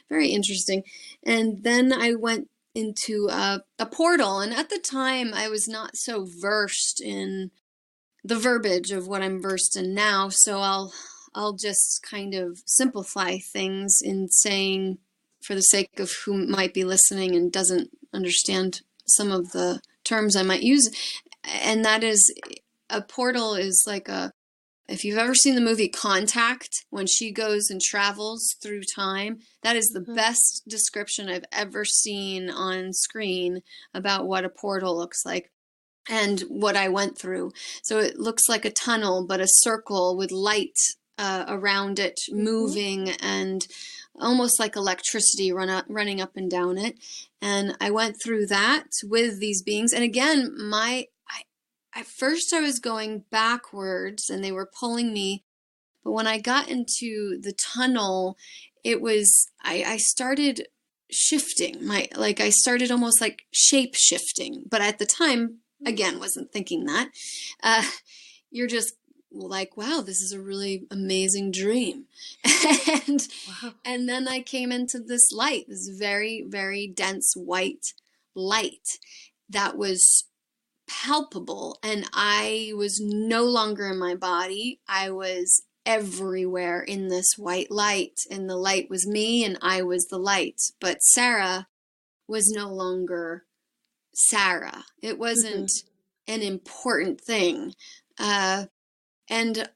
very interesting. And then I went into a portal. And at the time, I was not so versed in the verbiage of what I'm versed in now. So I'll just kind of simplify things in saying, for the sake of who might be listening and doesn't understand some of the terms I might use. And that is, a portal is like a if you've ever seen the movie Contact, when she goes and travels through time, that is the best description I've ever seen on screen about what a portal looks like and what I went through. So it looks like a tunnel, but a circle with light around it, moving, and almost like electricity running up and down it. And I went through that with these beings. And again, at first I was going backwards and they were pulling me. But when I got into the tunnel, it was, I started shifting. I started almost like shape shifting. But at the time, again, wasn't thinking that. You're just like, wow, this is a really amazing dream. And then I came into this light, this very, very dense white light that was palpable, and I was no longer in my body. I was everywhere in this white light, and the light was me and I was the light. But Sarah was no longer Sarah. It wasn't an important thing. And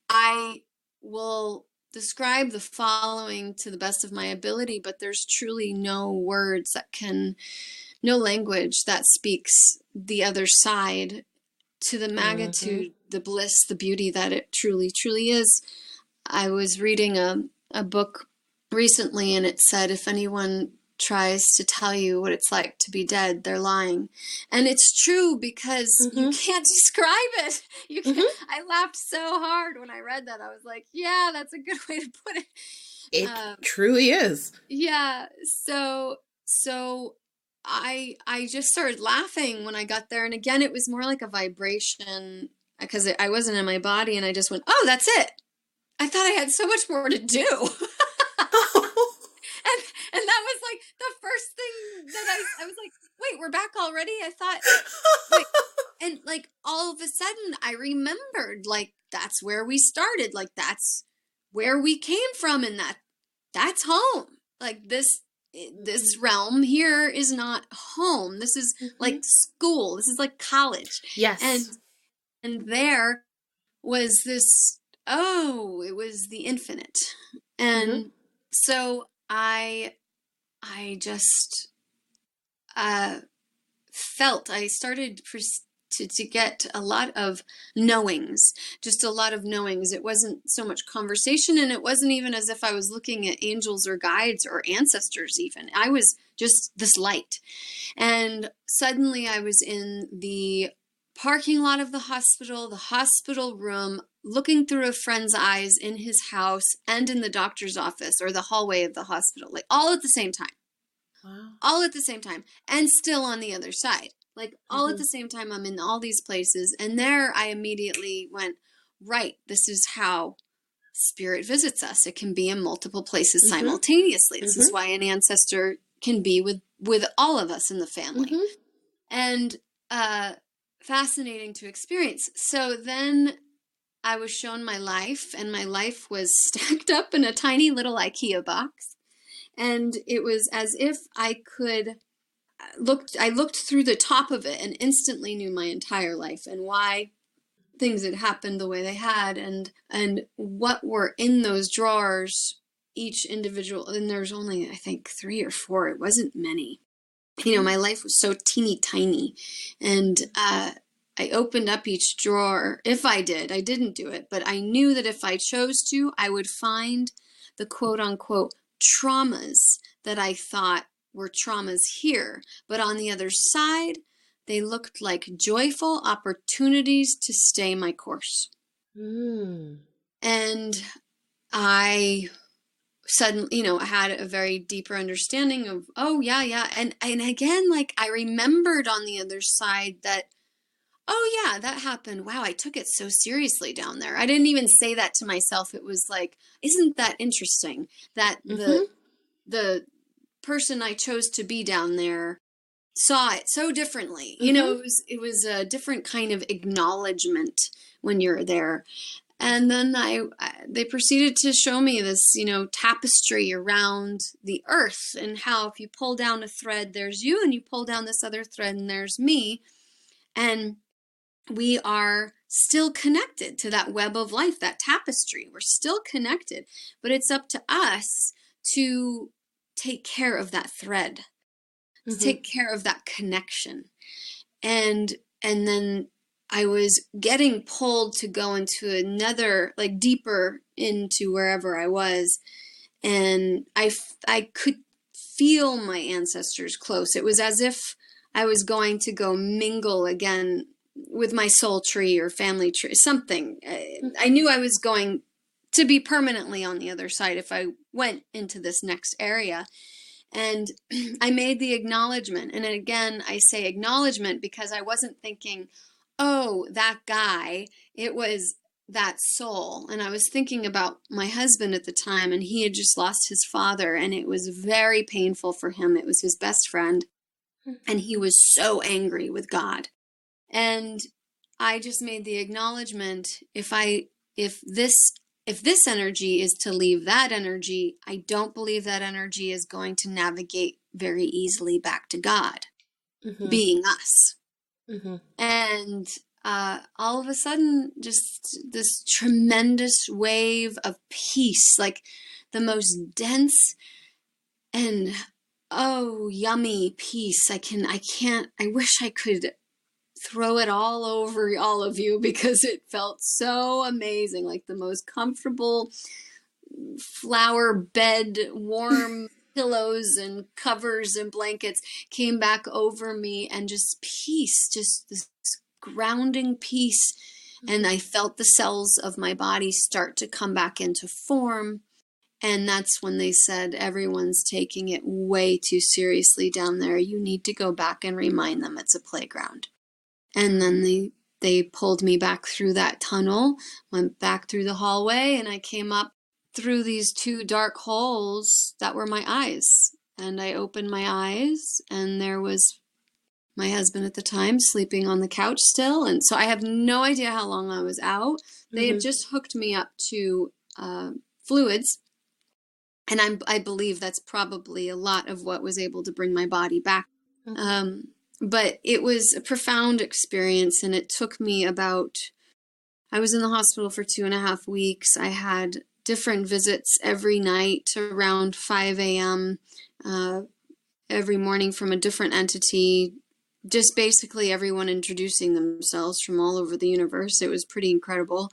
I will describe the following to the best of my ability, but there's truly no words no language that speaks the other side to the magnitude, the bliss, the beauty that it truly, truly is. I was reading a book recently, and it said, if anyone tries to tell you what it's like to be dead, they're lying. And it's true, because you can't describe it. You can't. I laughed so hard when I read that. I was like, yeah, that's a good way to put it. It truly is. Yeah. So I just started laughing when I got there. And again, it was more like a vibration, because I wasn't in my body, and I just went, oh, that's it. I thought I had so much more to do. And that was like the first thing that I was like, wait, we're back already? I thought, wait. And like all of a sudden I remembered, like, that's where we started. Like, that's where we came from, and that's home. Like, this realm here is not home. This is like school. This is like college. Yes. And there was this, it was the infinite. And so I just felt, I started to get a lot of knowings, just a lot of knowings. It wasn't so much conversation, and it wasn't even as if I was looking at angels or guides or ancestors even. I was just this light. And suddenly I was in the parking lot of the hospital room, looking through a friend's eyes in his house and in the doctor's office or the hallway of the hospital, like all at the same time. Wow. All at the same time, and still on the other side. Like all at the same time, I'm in all these places. And there I immediately went, right, this is how spirit visits us. It can be in multiple places simultaneously. This is why an ancestor can be with all of us in the family. And fascinating to experience. So then I was shown my life, and my life was stacked up in a tiny little IKEA box. And it was as if I looked through the top of it and instantly knew my entire life and why things had happened the way they had, and what were in those drawers, each individual. And there's only, I think, 3 or 4. It wasn't many. You know, my life was so teeny tiny. And I opened up each drawer. If I didn't do it, but I knew that if I chose to, I would find the quote unquote traumas that I thought were traumas here. But on the other side, they looked like joyful opportunities to stay my course. And I suddenly, had a very deeper understanding of, oh, yeah. And again, like, I remembered on the other side that, oh, yeah, that happened. Wow, I took it so seriously down there. I didn't even say that to myself. It was like, isn't that interesting that the person I chose to be down there saw it so differently. It was a different kind of acknowledgement when you're there. And then they proceeded to show me this, tapestry around the earth, and how if you pull down a thread, there's you, and you pull down this other thread and there's me. And we are still connected to that web of life, that tapestry. We're still connected, but it's up to us to take care of that thread, to take care of that connection. And then I was getting pulled to go into another, like deeper into wherever I was. And I could feel my ancestors close. It was as if I was going to go mingle again with my soul tree or family tree, something. I knew I was going to be permanently on the other side if I went into this next area. And I made the acknowledgement. And again, I say acknowledgement because I wasn't thinking, oh, that guy. It was that soul. And I was thinking about my husband at the time, and he had just lost his father, and it was very painful for him. It was his best friend, and he was so angry with God. And I just made the acknowledgement, if this energy is to leave that energy, I don't believe that energy is going to navigate very easily back to God, being us. And all of a sudden, just this tremendous wave of peace, like the most dense and yummy peace. I wish I could throw it all over all of you because it felt so amazing, like the most comfortable flower bed, warm pillows and covers and blankets came back over me, and just peace, just this grounding peace. And I felt the cells of my body start to come back into form. And that's when they said, everyone's taking it way too seriously down there. You need to go back and remind them it's a playground. And then they pulled me back through that tunnel, went back through the hallway, and I came up through these two dark holes that were my eyes. And I opened my eyes, and there was my husband at the time sleeping on the couch still. And so I have no idea how long I was out. They had just hooked me up to fluids. And I believe that's probably a lot of what was able to bring my body back. But it was a profound experience, and it took me I was in the hospital for 2.5 weeks. I had different visits every night around 5 a.m. Every morning from a different entity, just basically everyone introducing themselves from all over the universe. It was pretty incredible.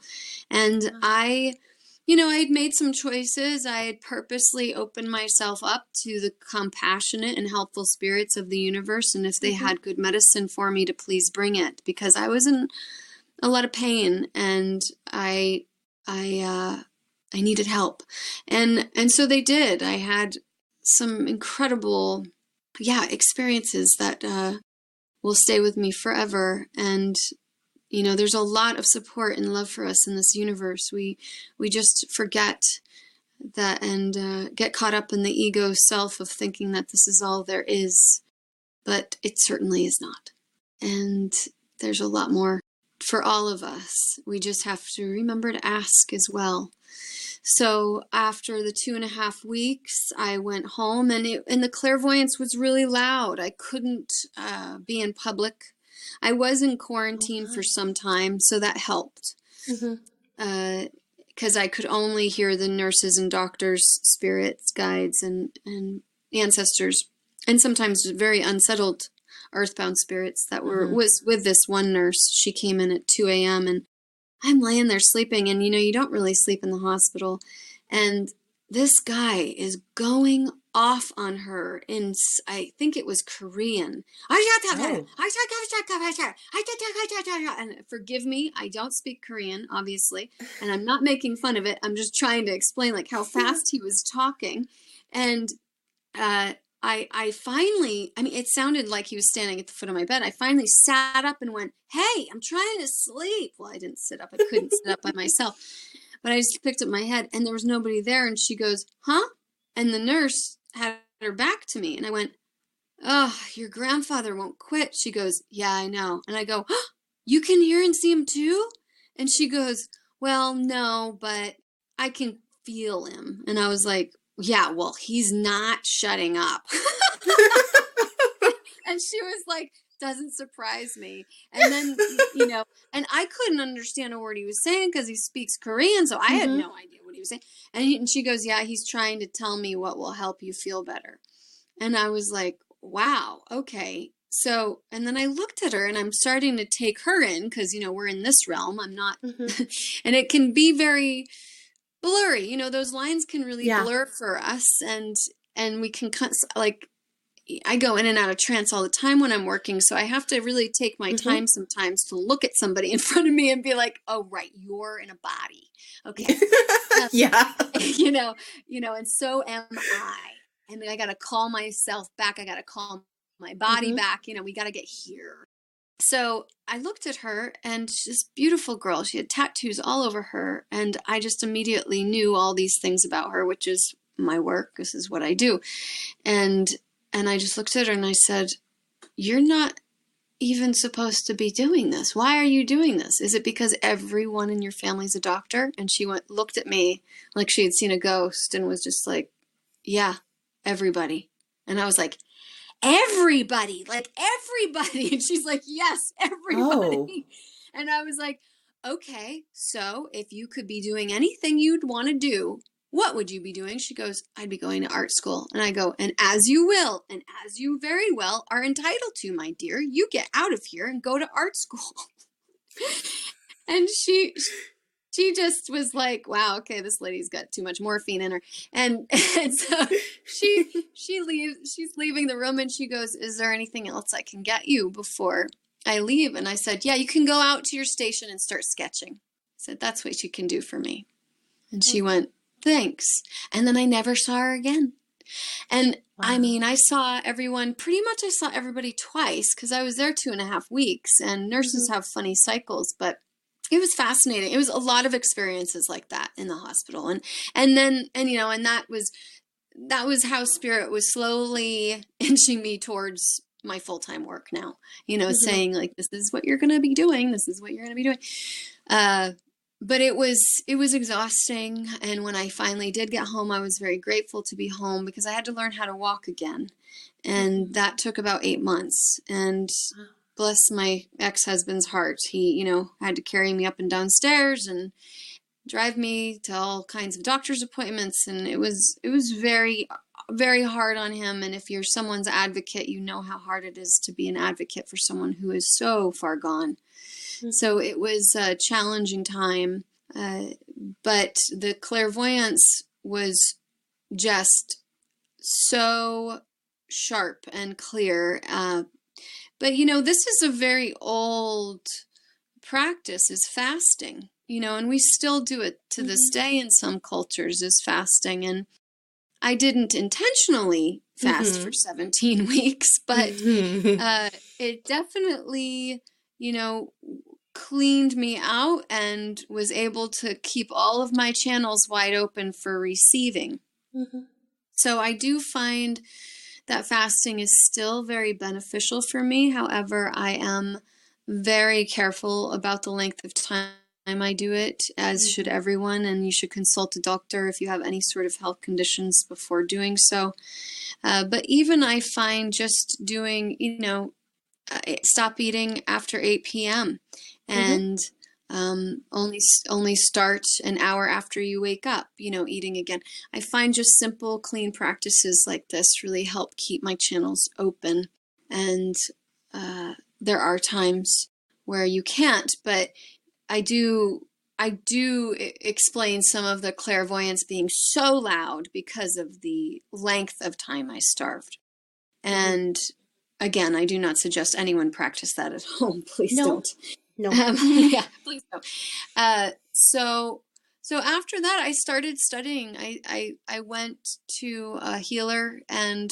And I'd made some choices. I had purposely opened myself up to the compassionate and helpful spirits of the universe. And if they had good medicine for me, to please bring it, because I was in a lot of pain, and I needed help. And so they did. I had some incredible, experiences that will stay with me forever. And there's a lot of support and love for us in this universe. We just forget that and get caught up in the ego self of thinking that this is all there is, but it certainly is not. And there's a lot more for all of us. We just have to remember to ask as well. So after the 2.5 weeks, I went home, and the clairvoyance was really loud. I couldn't be in public. I was in quarantine for some time, so that helped. Because I could only hear the nurses and doctors, spirits, guides, and ancestors, and sometimes very unsettled earthbound spirits that was with this one nurse. She came in at 2 a.m. and I'm laying there sleeping, and you don't really sleep in the hospital. And this guy is going off on her in, I think it was Korean. And forgive me, I don't speak Korean, obviously, and I'm not making fun of it. I'm just trying to explain like how fast he was talking. And I finally, it sounded like he was standing at the foot of my bed. I finally sat up and went, "Hey, I'm trying to sleep." Well, I didn't sit up. I couldn't sit up by myself. But I just picked up my head, and there was nobody there. And she goes, "Huh?" And the nurse had her back to me. And I went, "Oh, your grandfather won't quit." She goes, "Yeah, I know." And I go, "Oh, you can hear and see him too?" And she goes, "Well, no, but I can feel him." And I was like, "Yeah, well, he's not shutting up." And she was like, doesn't surprise me. And then, you know, and I couldn't understand a word he was saying because he speaks Korean. So I had no idea what he was saying. And she goes, yeah, he's trying to tell me what will help you feel better. And I was like, wow, okay. So, and then I looked at her and I'm starting to take her in because, you know, we're in this realm. I'm not, and it can be very blurry. You know, those lines can really blur for us. And we can like, I go in and out of trance all the time when I'm working. So I have to really take my time sometimes to look at somebody in front of me and be like, oh, right, you're in a body. Okay. You know, and so am I. And I got to call myself back. I got to call my body back. You know, we got to get here. So I looked at her and she's this beautiful girl. She had tattoos all over her. And I just immediately knew all these things about her, which is my work. This is what I do. And I just looked at her and I said, you're not even supposed to be doing this. Why are you doing this? Is it because everyone in your family's a doctor? And she looked at me like she had seen a ghost and was just like, yeah, everybody. And I was like, everybody, like everybody. And she's like, yes, everybody. And I was like, okay, so if you could be doing anything you'd want to do, what would you be doing? She goes, I'd be going to art school. And I go, and as you will, and as you very well are entitled to, my dear, you get out of here and go to art school. And she just was like, wow, okay, this lady's got too much morphine in her. And so she's leaving the room and she goes, is there anything else I can get you before I leave? And I said, yeah, you can go out to your station and start sketching. I said, that's what you can do for me. And she went, thanks. And then I never saw her again. And I mean, I saw everybody twice because I was there 2.5 weeks, and nurses have funny cycles, but it was fascinating. It was a lot of experiences like that in the hospital. And you know, and that was how spirit was slowly inching me towards my full-time work now, you know, saying like, this is what you're going to be doing. This is what you're going to be doing. But it was exhausting. And when I finally did get home, I was very grateful to be home because I had to learn how to walk again. And that took about 8 months. And bless my ex-husband's heart. He, you know, had to carry me up and down stairs and drive me to all kinds of doctor's appointments. And it was very, very hard on him. And if you're someone's advocate, you know how hard it is to be an advocate for someone who is so far gone. So it was a challenging time, but the clairvoyance was just so sharp and clear. But, you know, this is a very old practice, is fasting, you know, and we still do it to this day in some cultures, is fasting. And I didn't intentionally fast for 17 weeks, but it definitely, you know, cleaned me out and was able to keep all of my channels wide open for receiving. So I do find that fasting is still very beneficial for me. However, I am very careful about the length of time I do it, as should everyone. And you should consult a doctor if you have any sort of health conditions before doing so. But even I find just doing, you know, stop eating after 8 p.m. and only start an hour after you wake up, you know, eating again. I find just simple, clean practices like this really help keep my channels open. And there are times where you can't, but I do explain some of the clairvoyance being so loud because of the length of time I starved. And again, I do not suggest anyone practice that at home. Please don't. No. Yeah, please don't. So after that, I started studying. I went to a healer and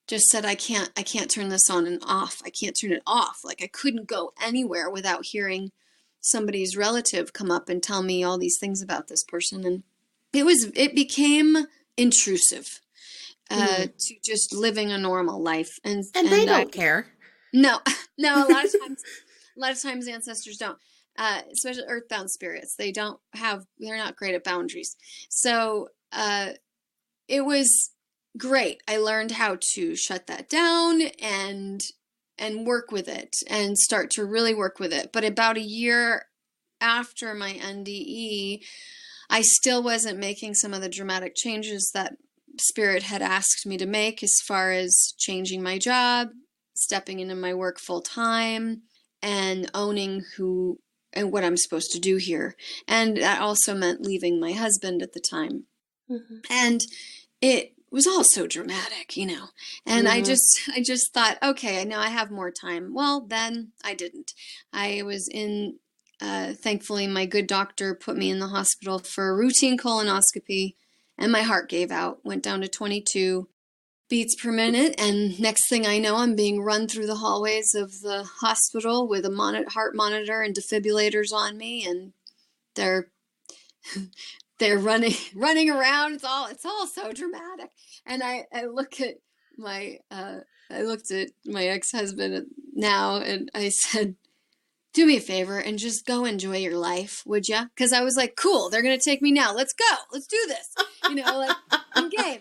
just said, I can't turn this on and off. I can't turn it off. Like I couldn't go anywhere without hearing somebody's relative come up and tell me all these things about this person. And it became intrusive. To just living a normal life, and they don't care. No, a lot of times ancestors don't, especially earthbound spirits. They're not great at boundaries. So it was great. I learned how to shut that down, and work with it and start to really work with it. But about a year after my NDE, I still wasn't making some of the dramatic changes that Spirit had asked me to make, as far as changing my job, stepping into my work full time, and owning who and what I'm supposed to do here. And that also meant leaving my husband at the time. Mm-hmm. And it was all so dramatic, and Mm-hmm. I just thought, okay, now I have more time. Well, then I didn't. I was thankfully my good doctor put me in the hospital for a routine colonoscopy, and my heart gave out, went down to 22 beats per minute. And next thing I know, I'm being run through the hallways of the hospital with a heart monitor and defibrillators on me. And they're running around. It's all so dramatic. And I looked at my ex-husband now, and I said, do me a favor and just go enjoy your life, would ya? Because I was like, cool, they're going to take me now. Let's go. Let's do this. Like, I'm game.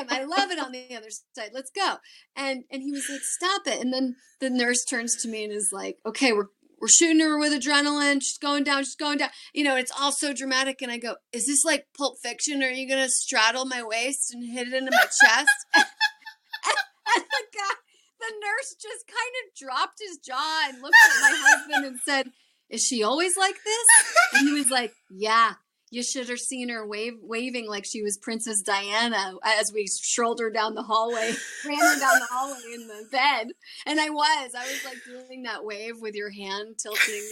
I love it on the other side. Let's go. And he was like, stop it. And then the nurse turns to me and is like, okay, we're shooting her with adrenaline. She's going down. It's all so dramatic. And I go, is this like Pulp Fiction? Are you going to straddle my waist and hit it into my chest? and the nurse just kind of dropped his jaw and looked at my husband and said, is she always like this? And he was like, yeah, you should have seen her waving like she was Princess Diana as we strolled her down the hallway, ran her down the hallway in the bed. And I was like doing that wave with your hand tilting,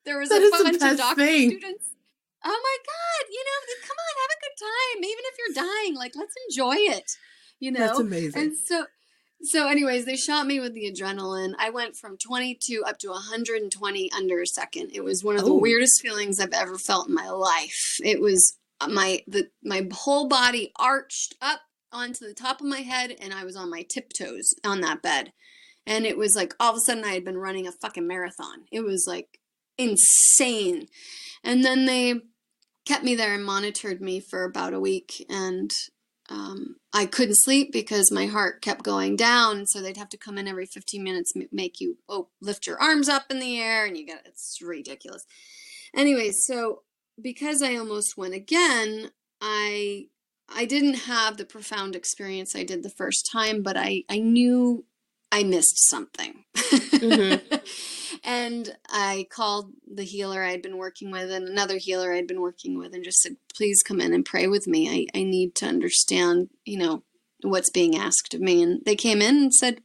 there was a bunch of doctor students. Oh my God, come on, have a good time. Even if you're dying, like, let's enjoy it, That's amazing. And so anyways, they shot me with the adrenaline. I went from 22 up to 120 under a second. It was one of the weirdest feelings I've ever felt in my life. It was my whole body arched up onto the top of my head, and I was on my tiptoes on that bed. And it was like all of a sudden I had been running a fucking marathon. It was like insane. And then they kept me there and monitored me for about a week, and I couldn't sleep because my heart kept going down. So they'd have to come in every 15 minutes, make you lift your arms up in the air, and it's ridiculous. Anyway, so because I almost went again, I didn't have the profound experience I did the first time, but I knew I missed something. Mm-hmm. And I called the healer I'd been working with and another healer I'd been working with and just said, please come in and pray with me. I need to understand, what's being asked of me. And they came in and said,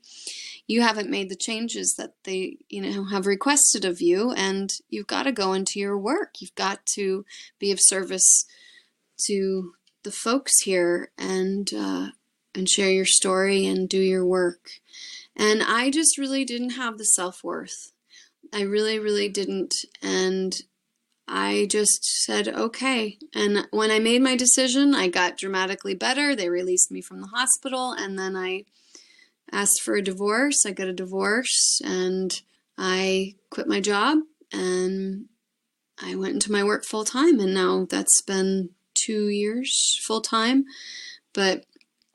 you haven't made the changes that they, have requested of you, and you've got to go into your work. You've got to be of service to the folks here and share your story and do your work. And I just really didn't have the self-worth. I really, really didn't. And I just said, okay. And when I made my decision, I got dramatically better. They released me from the hospital. And then I asked for a divorce. I got a divorce, and I quit my job, and I went into my work full time. And now that's been 2 years full time. But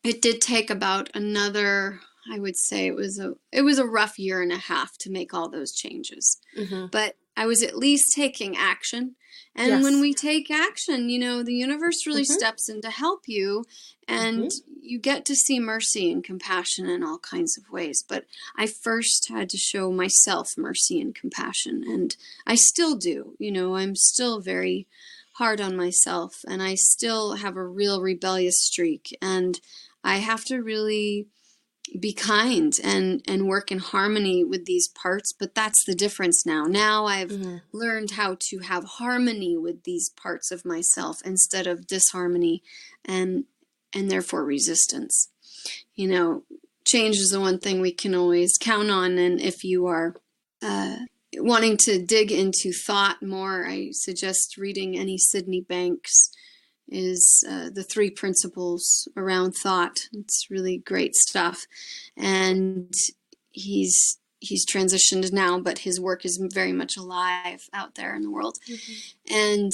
it did take about another, I would say it was a rough year and a half to make all those changes. Mm-hmm. But I was at least taking action. And yes. When we take action, the universe really steps in to help you, and you get to see mercy and compassion in all kinds of ways. But I first had to show myself mercy and compassion, and I still do. I'm still very hard on myself, and I still have a real rebellious streak, and I have to really be kind and work in harmony with these parts. But that's the difference now. Now I've learned how to have harmony with these parts of myself instead of disharmony and therefore resistance. Change is the one thing we can always count on. And if you are wanting to dig into thought more, I suggest reading any Sydney Banks is the 3 principles around thought. It's really great stuff. And he's transitioned now, but his work is very much alive out there in the world. Mm-hmm. And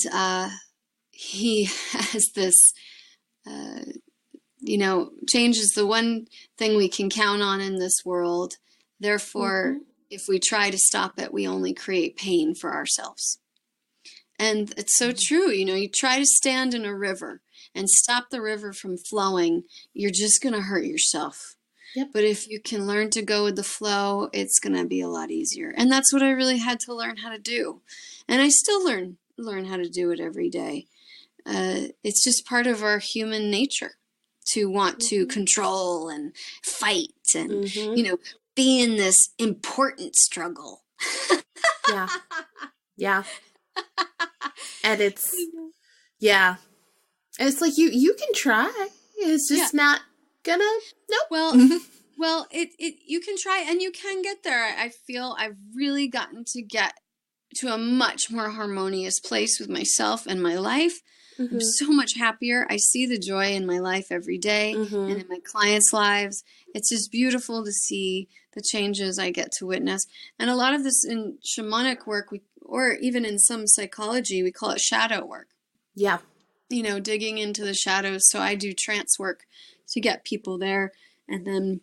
he has change is the one thing we can count on in this world. Therefore, if we try to stop it, we only create pain for ourselves. And it's so true. You try to stand in a river and stop the river from flowing, you're just going to hurt yourself. Yep. But if you can learn to go with the flow, it's going to be a lot easier. And that's what I really had to learn how to do. And I still learn how to do it every day. It's just part of our human nature to want to control and fight and, be in this important struggle. Yeah. Yeah. And it's, yeah. And it's like, you can try. It's just not gonna, nope. Well, you can try and you can get there. I feel I've really gotten to get to a much more harmonious place with myself and my life. I'm so much happier. I see the joy in my life every day and in my clients' lives. It's just beautiful to see the changes I get to witness. And a lot of this in shamanic work, or even in some psychology, we call it shadow work. Yeah. Digging into the shadows. So I do trance work to get people there. And then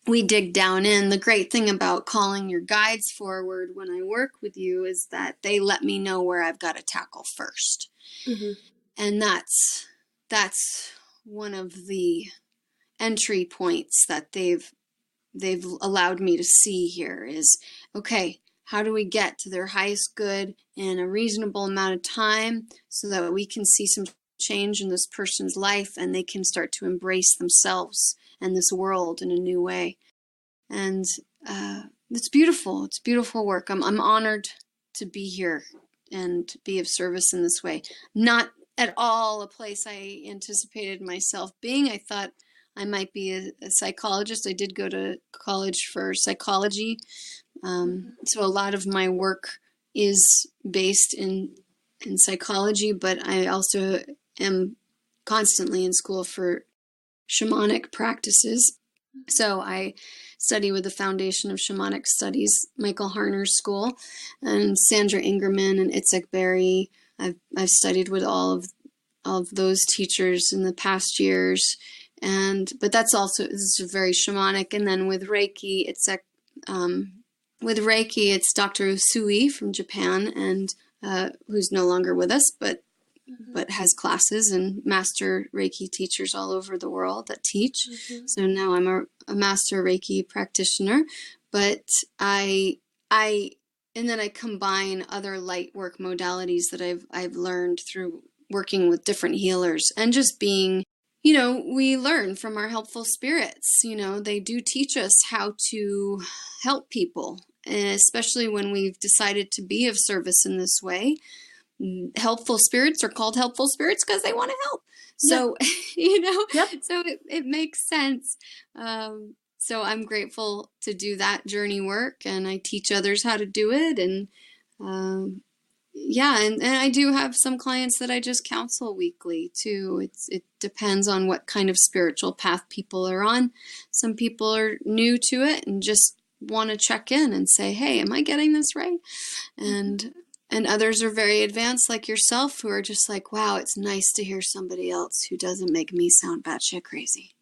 we dig down in. The great thing about calling your guides forward when I work with you is that they let me know where I've got to tackle first. And that's one of the entry points that they've allowed me to see here is, okay, how do we get to their highest good in a reasonable amount of time so that we can see some change in this person's life and they can start to embrace themselves and this world in a new way. And it's beautiful. It's beautiful work. I'm honored to be here and be of service in this way. Not at all a place I anticipated myself being. I thought I might be a psychologist. I did go to college for psychology. So a lot of my work is based in psychology, but I also am constantly in school for shamanic practices. So I study with the Foundation of Shamanic Studies, Michael Harner's school, and Sandra Ingerman and Itzhak Berry. I've studied with all of those teachers in the past years, but this is very shamanic. And then with Reiki, it's Dr. Usui from Japan, and who's no longer with us, but has classes and master Reiki teachers all over the world that teach. So now I'm a master Reiki practitioner, but and then I combine other light work modalities that I've learned through working with different healers and just being, we learn from our helpful spirits. They do teach us how to help people, and especially when we've decided to be of service in this way. Helpful spirits are called helpful spirits because they want to help. So, so it makes sense. So I'm grateful to do that journey work, and I teach others how to do it. And and I do have some clients that I just counsel weekly too. It depends on what kind of spiritual path people are on. Some people are new to it and just want to check in and say, hey, am I getting this right? And others are very advanced like yourself who are just like, wow, it's nice to hear somebody else who doesn't make me sound batshit crazy.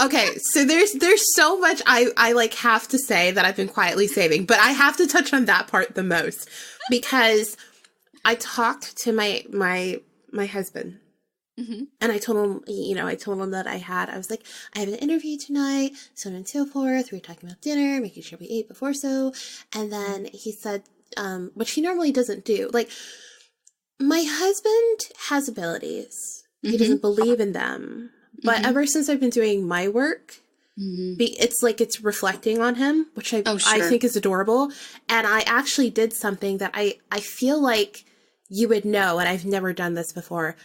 Okay, so there's so much I like have to say that I've been quietly saving, but I have to touch on that part the most because I talked to my husband. And I told him, that I was like, I have an interview tonight, so on and so forth. We were talking about dinner, making sure we ate before so. And then he said, which he normally doesn't do. Like, my husband has abilities. He doesn't believe in them. But ever since I've been doing my work, it's like it's reflecting on him, which I think is adorable. And I actually did something that I feel like you would know, and I've never done this before.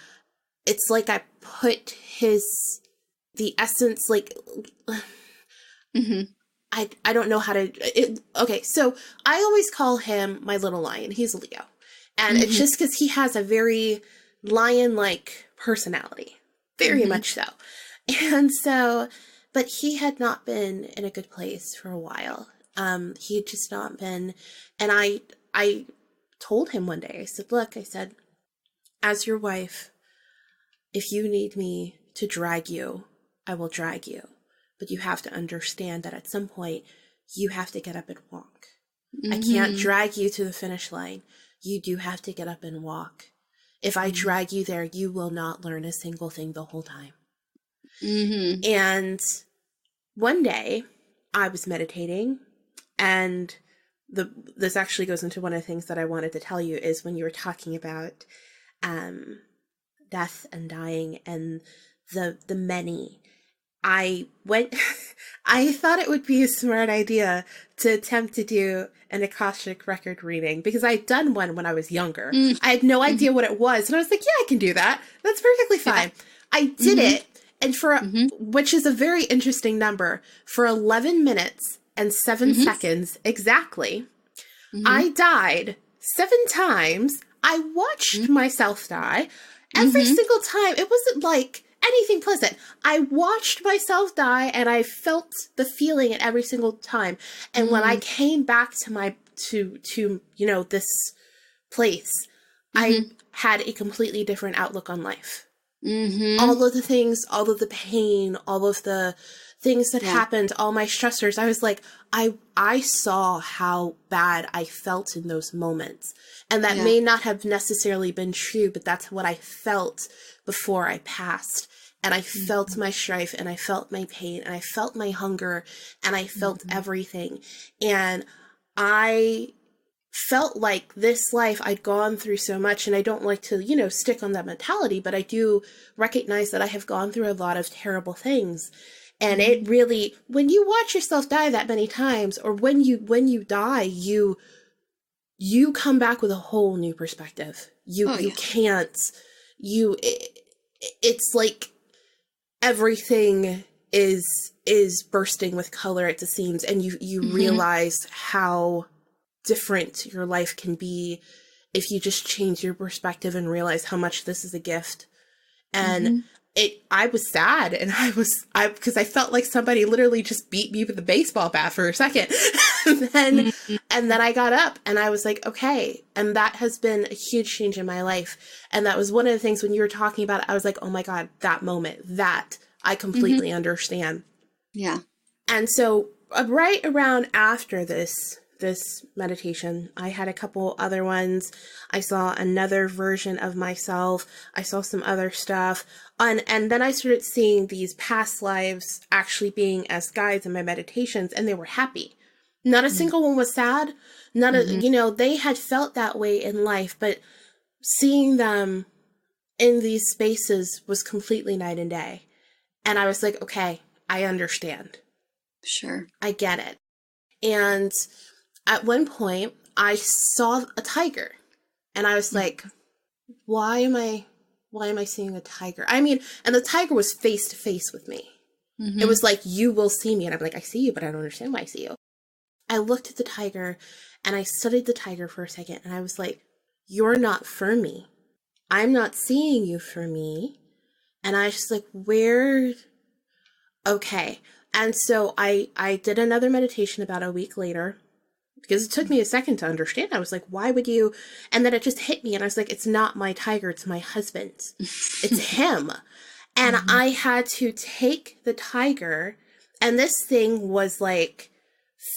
It's like I put the essence, like, I don't know how to, okay, so I always call him my little lion. He's a Leo. And it's just because he has a very lion-like personality. Very much so. And so, but he had not been in a good place for a while. He had just not been, and I told him one day, I said, look, as your wife, if you need me to drag you, I will drag you. But you have to understand that at some point, you have to get up and walk. I can't drag you to the finish line. You do have to get up and walk. If I drag you there, you will not learn a single thing the whole time. And one day, I was meditating, and this actually goes into one of the things that I wanted to tell you is when you were talking about death and dying and the many. I thought it would be a smart idea to attempt to do an Akashic record reading because I'd done one when I was younger. I had no idea what it was. And I was like, yeah, I can do that. That's perfectly fine. I did it. And which is a very interesting number, for 11 minutes and 7 seconds exactly, I died 7 times. I watched myself die every single time. It wasn't like anything pleasant. I watched myself die and I felt the feeling at every single time. And when I came back to this place, I had a completely different outlook on life. All of the things, all of the pain, all of the things that happened, all my stressors, I was like, I saw how bad I felt in those moments. And that may not have necessarily been true, but that's what I felt before I passed. And I felt my strife, and I felt my pain, and I felt my hunger, and I felt everything. And I felt like this life I'd gone through so much, and I don't like to, stick on that mentality, but I do recognize that I have gone through a lot of terrible things. And it really, when you watch yourself die that many times, or when you die, you come back with a whole new perspective. It's like everything is bursting with color at the seams, and you realize how different your life can be if you just change your perspective and realize how much this is a gift. And I was sad, and because I felt like somebody literally just beat me with a baseball bat for a second. and then I got up and I was like, okay. And that has been a huge change in my life. And that was one of the things when you were talking about it, I was like, oh my God, that moment, that I completely understand. Yeah. And so right around after this meditation, I had a couple other ones. I saw another version of myself. I saw some other stuff. And then I started seeing these past lives actually being as guides in my meditations, and they were happy. Not a single one was sad. They had felt that way in life, but seeing them in these spaces was completely night and day. And I was like, okay, I understand. Sure. I get it. And at one point, I saw a tiger, and I was like, why am I seeing a tiger? I mean, and the tiger was face to face with me. It was like, you will see me. And I'm like, I see you, but I don't understand why I see you. I looked at the tiger, and I studied the tiger for a second, and I was like, you're not for me. I'm not seeing you for me. And I was just like, okay. And so I did another meditation about a week later, because it took me a second to understand. I was like, why would you? And then it just hit me, and I was like, it's not my tiger, it's my husband's. It's him. And I had to take the tiger, and this thing was like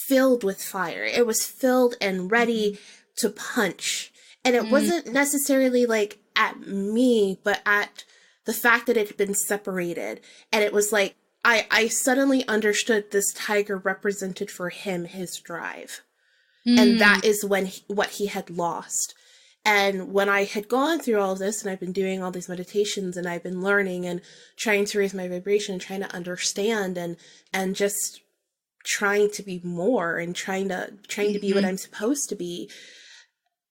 filled with fire. It was filled and ready to punch. And it wasn't necessarily like at me, but at the fact that it had been separated. And it was like, I suddenly understood this tiger represented for him his drive. And that is what he had lost. And when I had gone through all of this, and I've been doing all these meditations, and I've been learning and trying to raise my vibration and trying to understand and just trying to be more and trying to be what I'm supposed to be,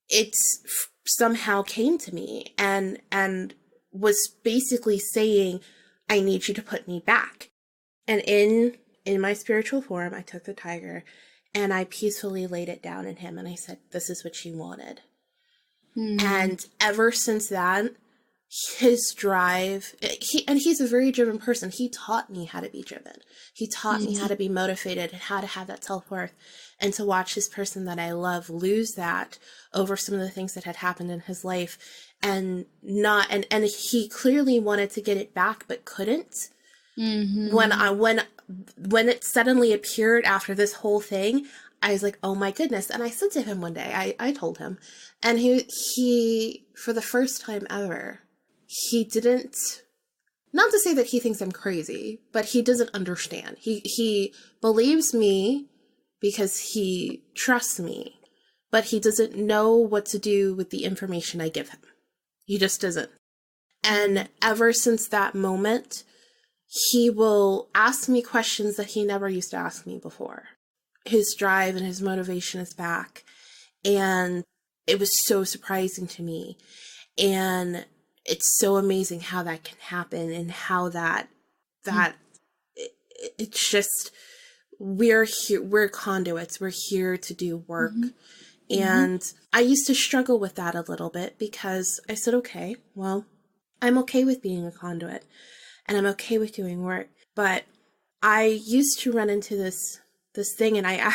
it's somehow came to me and was basically saying, I need you to put me back. And in my spiritual form, I took the tiger and I peacefully laid it down in him. And I said, this is what you wanted. And ever since that, his drive, he's a very driven person. He taught me how to be driven. He taught me how to be motivated and how to have that self-worth, and to watch this person that I love lose that over some of the things that had happened in his life, and he clearly wanted to get it back, but couldn't. When it suddenly appeared after this whole thing, I was like, oh my goodness. And I said to him one day, I told him, and he, for the first time ever, he didn't, not to say that he thinks I'm crazy, but he doesn't understand. He believes me because he trusts me, but he doesn't know what to do with the information I give him. He just doesn't. And ever since that moment, he will ask me questions that he never used to ask me before. His drive and his motivation is back. And it was so surprising to me. And it's so amazing how that can happen, and how it's just, we're here, we're conduits, we're here to do work. And I used to struggle with that a little bit, because I said, okay, well, I'm okay with being a conduit, and I'm okay with doing work. But I used to run into this thing, and I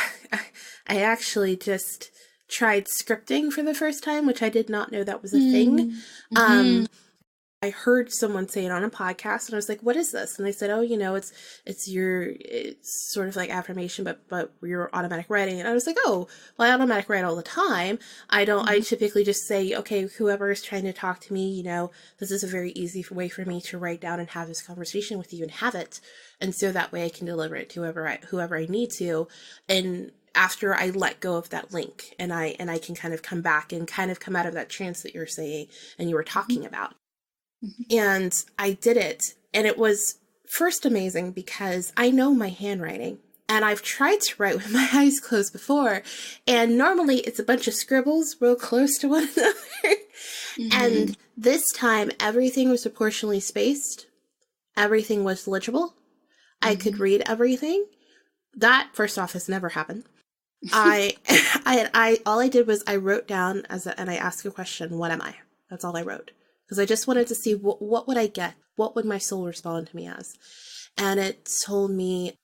actually just tried scripting for the first time, which I did not know that was a thing. I heard someone say it on a podcast, and I was like, what is this? And they said, oh, it's sort of like affirmation, but your automatic writing. And I was like, oh, well, I automatic write all the time. I typically just say, okay, whoever is trying to talk to me, this is a very easy way for me to write down and have this conversation with you and have it. And so that way I can deliver it to whoever I need to. And after I let go of that link, and I can kind of come back and kind of come out of that trance that you're saying and you were talking about. And I did it, and it was first amazing because I know my handwriting, and I've tried to write with my eyes closed before, and normally it's a bunch of scribbles real close to one another. And this time everything was proportionally spaced. Everything was legible. I could read everything. That, first off, has never happened. All I did was I wrote down and I asked a question, what am I? That's all I wrote. Because I just wanted to see what would I get? What would my soul respond to me as? And it told me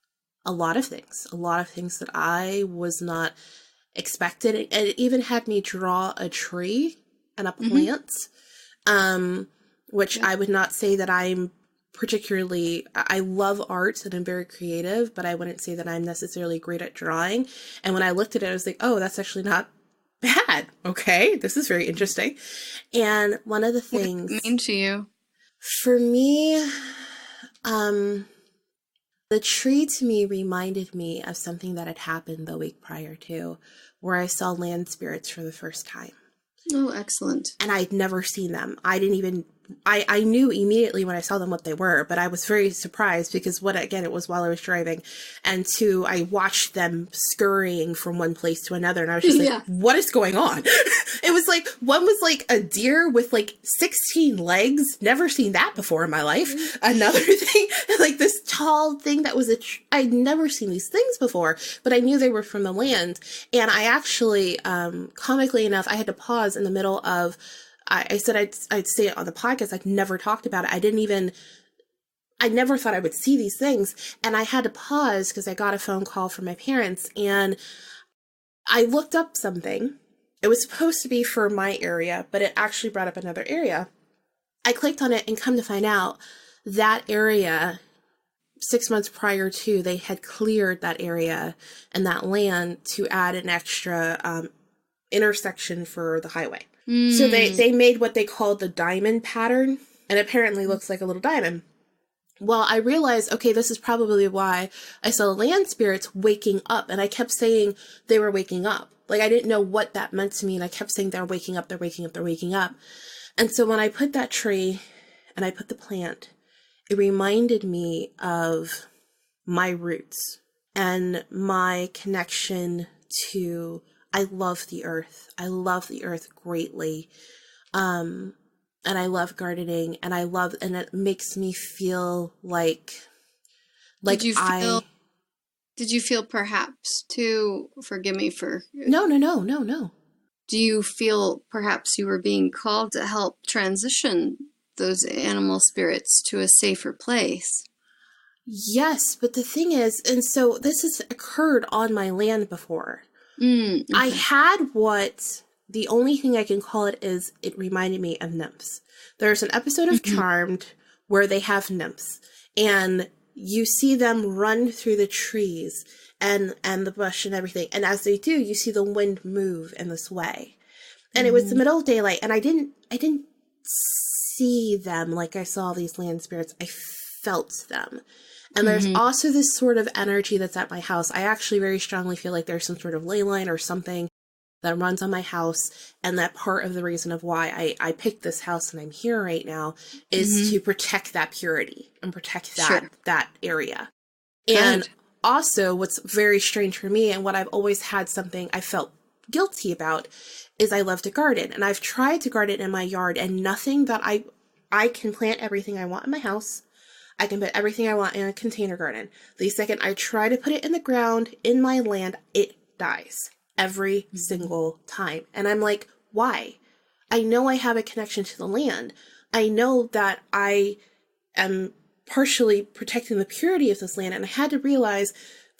a lot of things that I was not expected. It even had me draw a tree and a plant, which I would not say that I'm particularly, I love art and I'm very creative, but I wouldn't say that I'm necessarily great at drawing. And when I looked at it, I was like, oh, that's actually not bad. Okay, this is very interesting. And one of the things, what does it mean to you? For me, the tree to me reminded me of something that had happened the week prior to, where I saw land spirits for the first time. Oh, excellent. And I'd never seen them. I knew immediately when I saw them what they were, but I was very surprised because it was while I was driving. And two, I watched them scurrying from one place to another. And I was just like, what is going on? It was like, one was like a deer with like 16 legs. Never seen that before in my life. Another thing, like this tall thing that was I'd never seen these things before, but I knew they were from the land. And I actually, comically enough, I had to pause in the middle of, I said I'd say it on the podcast. I'd never talked about it. I never thought I would see these things. And I had to pause because I got a phone call from my parents, and I looked up something. It was supposed to be for my area, but it actually brought up another area. I clicked on it, and come to find out that area, 6 months prior to, they had cleared that area and that land to add an extra intersection for the highway. So they made what they called the diamond pattern, and apparently looks like a little diamond. Well, I realized, okay, this is probably why I saw land spirits waking up, and I kept saying they were waking up. Like, I didn't know what that meant to me, and I kept saying they're waking up, they're waking up, they're waking up. And so when I put that tree and I put the plant, it reminded me of my roots and my connection to, I love the earth. I love the earth greatly. And I love gardening, and and it makes me feel like did you feel perhaps to, forgive me for... No. Do you feel perhaps you were being called to help transition those animal spirits to a safer place. Yes, but the thing is, and so this has occurred on my land before. Okay. I had what the only thing I can call it is it reminded me of nymphs. There's an episode of Charmed where they have nymphs, and you see them run through the trees and the bush and everything. And as they do, you see the wind move in this way. And it was the middle of daylight, and I didn't see them like I saw these land spirits. I felt them. And there's also this sort of energy that's at my house. I actually very strongly feel like there's some sort of ley line or something that runs on my house. And that part of the reason of why I picked this house and I'm here right now is to protect that purity and protect that area. And also what's very strange for me and what I've always had something I felt guilty about is I love to garden. And I've tried to garden in my yard, and nothing that I can plant everything I want in my house. I can put everything I want in a container garden. The second I try to put it in the ground, in my land, it dies every single time. And I'm like, why? I know I have a connection to the land. I know that I am partially protecting the purity of this land. And I had to realize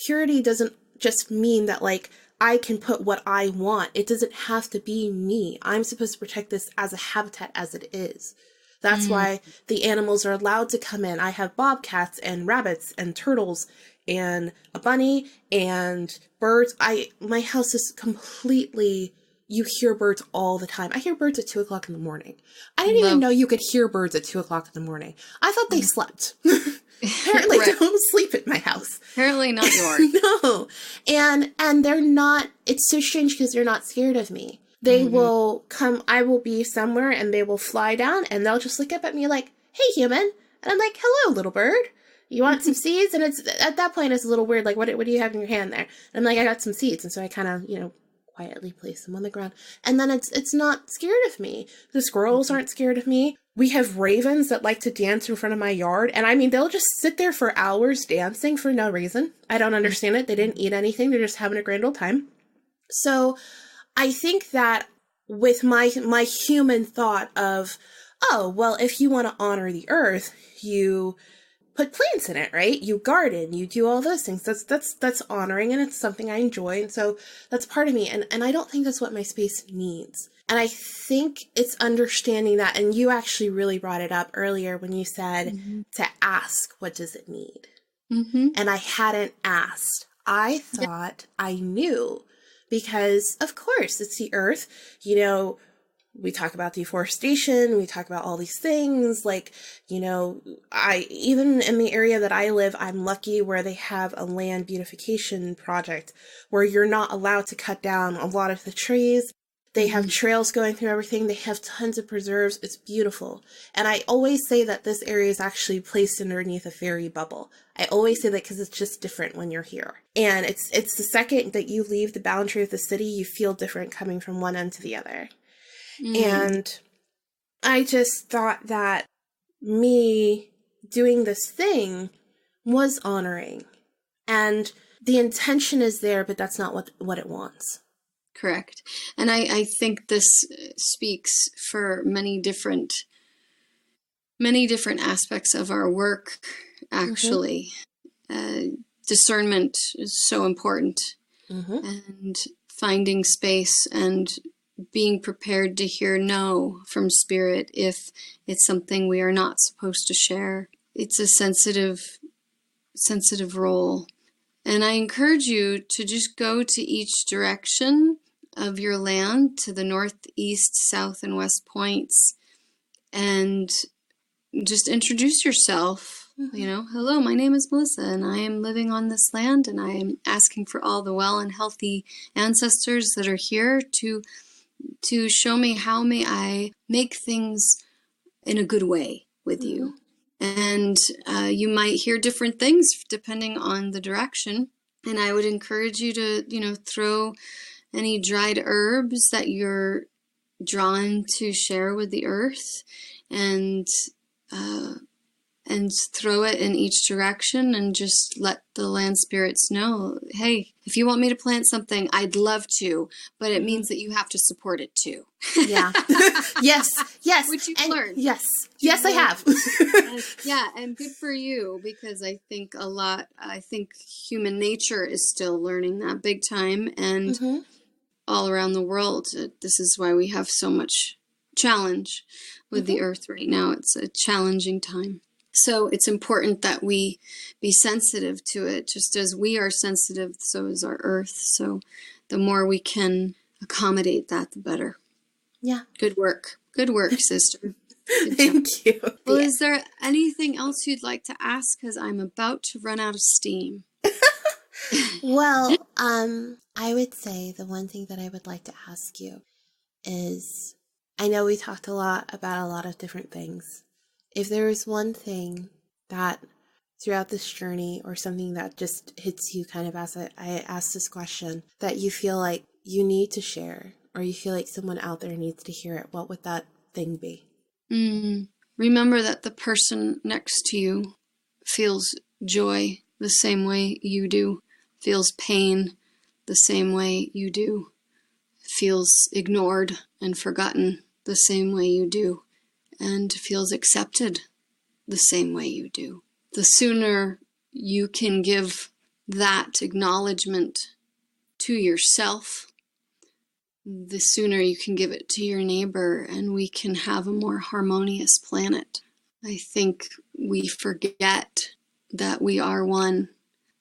purity doesn't just mean that, like, I can put what I want. It doesn't have to be me. I'm supposed to protect this as a habitat as it is. That's why the animals are allowed to come in. I have bobcats and rabbits and turtles and a bunny and birds. My house is completely, you hear birds all the time. I hear birds at 2 o'clock in the morning. I didn't even know you could hear birds at 2 o'clock in the morning. I thought they slept. Apparently they don't sleep at my house. Apparently not yours. No. And they're not, it's so strange because they're not scared of me. They will come, I will be somewhere and they will fly down and they'll just look up at me like, hey, human. And I'm like, hello, little bird. You want some seeds? And it's, at that point, it's a little weird. Like, what do you have in your hand there? And I'm like, I got some seeds. And so I kind of, quietly place them on the ground. And then it's not scared of me. The squirrels aren't scared of me. We have ravens that like to dance in front of my yard. And I mean, they'll just sit there for hours dancing for no reason. I don't understand it. They didn't eat anything. They're just having a grand old time. So I think that with my human thought of, oh, well, if you want to honor the earth, you put plants in it, right? You garden, you do all those things. That's honoring, and it's something I enjoy. And so that's part of me. And I don't think that's what my space needs. And I think it's understanding that. And you actually really brought it up earlier when you said to ask, what does it need? And I hadn't asked. I thought I knew. Because, of course, it's the earth. We talk about deforestation. We talk about all these things. Like, even in the area that I live, I'm lucky where they have a land beautification project where you're not allowed to cut down a lot of the trees. They have trails going through everything. They have tons of preserves. It's beautiful. And I always say that this area is actually placed underneath a fairy bubble. I always say that because it's just different when you're here. And it's the second that you leave the boundary of the city, you feel different coming from one end to the other. And I just thought that me doing this thing was honoring. And the intention is there, but that's not what it wants. Correct. And I think this speaks for many different aspects of our work, actually. Discernment is so important. And finding space and being prepared to hear no from spirit if it's something we are not supposed to share. It's a sensitive role. And I encourage you to just go to each direction of your land, to the north, east, south, and west points, and just introduce yourself. Hello, my name is Melissa, and I am living on this land, and I am asking for all the well and healthy ancestors that are here to show me how may I make things in a good way with you. And you might hear different things depending on the direction. And I would encourage you to, throw any dried herbs that you're drawn to share with the earth, and and throw it in each direction and just let the land spirits know, hey, if you want me to plant something, I'd love to, but it means that you have to support it too. Yeah. Yes. Which you've And learned. Yes, I have. And good for you, because I think human nature is still learning that big time, and all around the world. This is why we have so much challenge with the earth right now. It's a challenging time. So it's important that we be sensitive to it. Just as we are sensitive, so is our earth. So the more we can accommodate that, the better. Yeah. Good work. Good work, sister. Good Thank you. Well, is there anything else you'd like to ask? Because I'm about to run out of steam. Well, I would say the one thing that I would like to ask you is, I know we talked a lot about a lot of different things. If there is one thing that throughout this journey, or something that just hits you kind of as I asked this question, that you feel like you need to share, or you feel like someone out there needs to hear it, what would that thing be? Remember that the person next to you feels joy the same way you do, feels pain the same way you do, feels ignored and forgotten the same way you do, and feels accepted the same way you do. The sooner you can give that acknowledgement to yourself, the sooner you can give it to your neighbor, and we can have a more harmonious planet. I think we forget that we are one,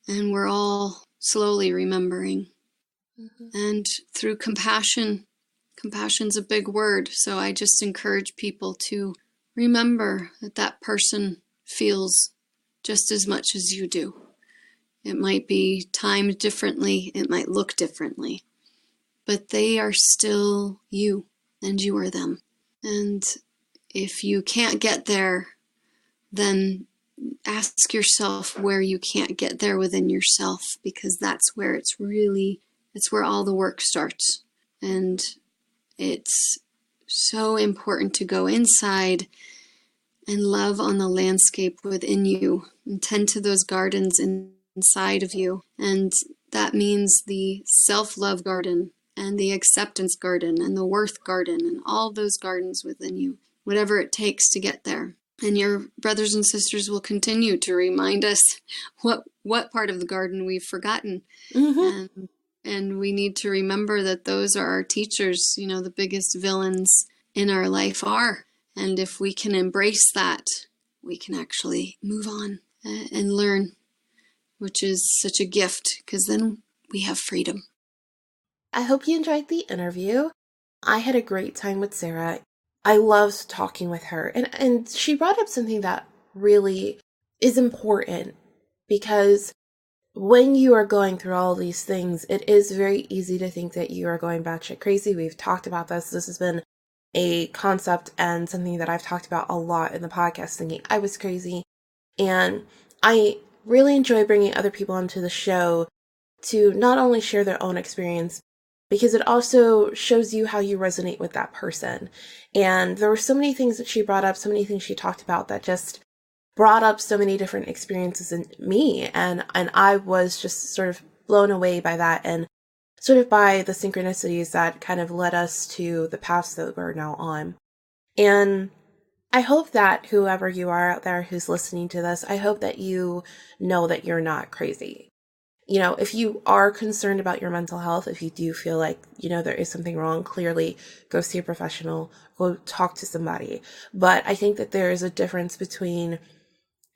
and we're all slowly remembering. And through compassion's a big word, so I just encourage people to remember that that person feels just as much as you do. It might be timed differently, it might look differently, but they are still you, and you are them. And if you can't get there, then ask yourself where you can't get there within yourself, because that's where it's where all the work starts. And it's so important to go inside and love on the landscape within you and tend to those gardens inside of you. And that means the self-love garden and the acceptance garden and the worth garden and all those gardens within you, whatever it takes to get there. And your brothers and sisters will continue to remind us what part of the garden we've forgotten. And we need to remember that those are our teachers. You know, the biggest villains in our life are. And if we can embrace that, we can actually move on and learn, which is such a gift, because then we have freedom. I hope you enjoyed the interview. I had a great time with Sarah. I loved talking with her. And she brought up something that really is important, because when you are going through all these things, it is very easy to think that you are going batshit crazy. We've talked about this. This has been a concept and something that I've talked about a lot in the podcast, thinking I was crazy. And I really enjoy bringing other people onto the show to not only share their own experience, because it also shows you how you resonate with that person. And there were so many things that she brought up, so many things she talked about that just brought up so many different experiences in me. And I was just sort of blown away by that, and sort of by the synchronicities that kind of led us to the paths that we're now on. And I hope that whoever you are out there who's listening to this, I hope that you know that you're not crazy. You know, if you are concerned about your mental health, if you do feel like, you know, there is something wrong, clearly go see a professional, go talk to somebody. But I think that there is a difference between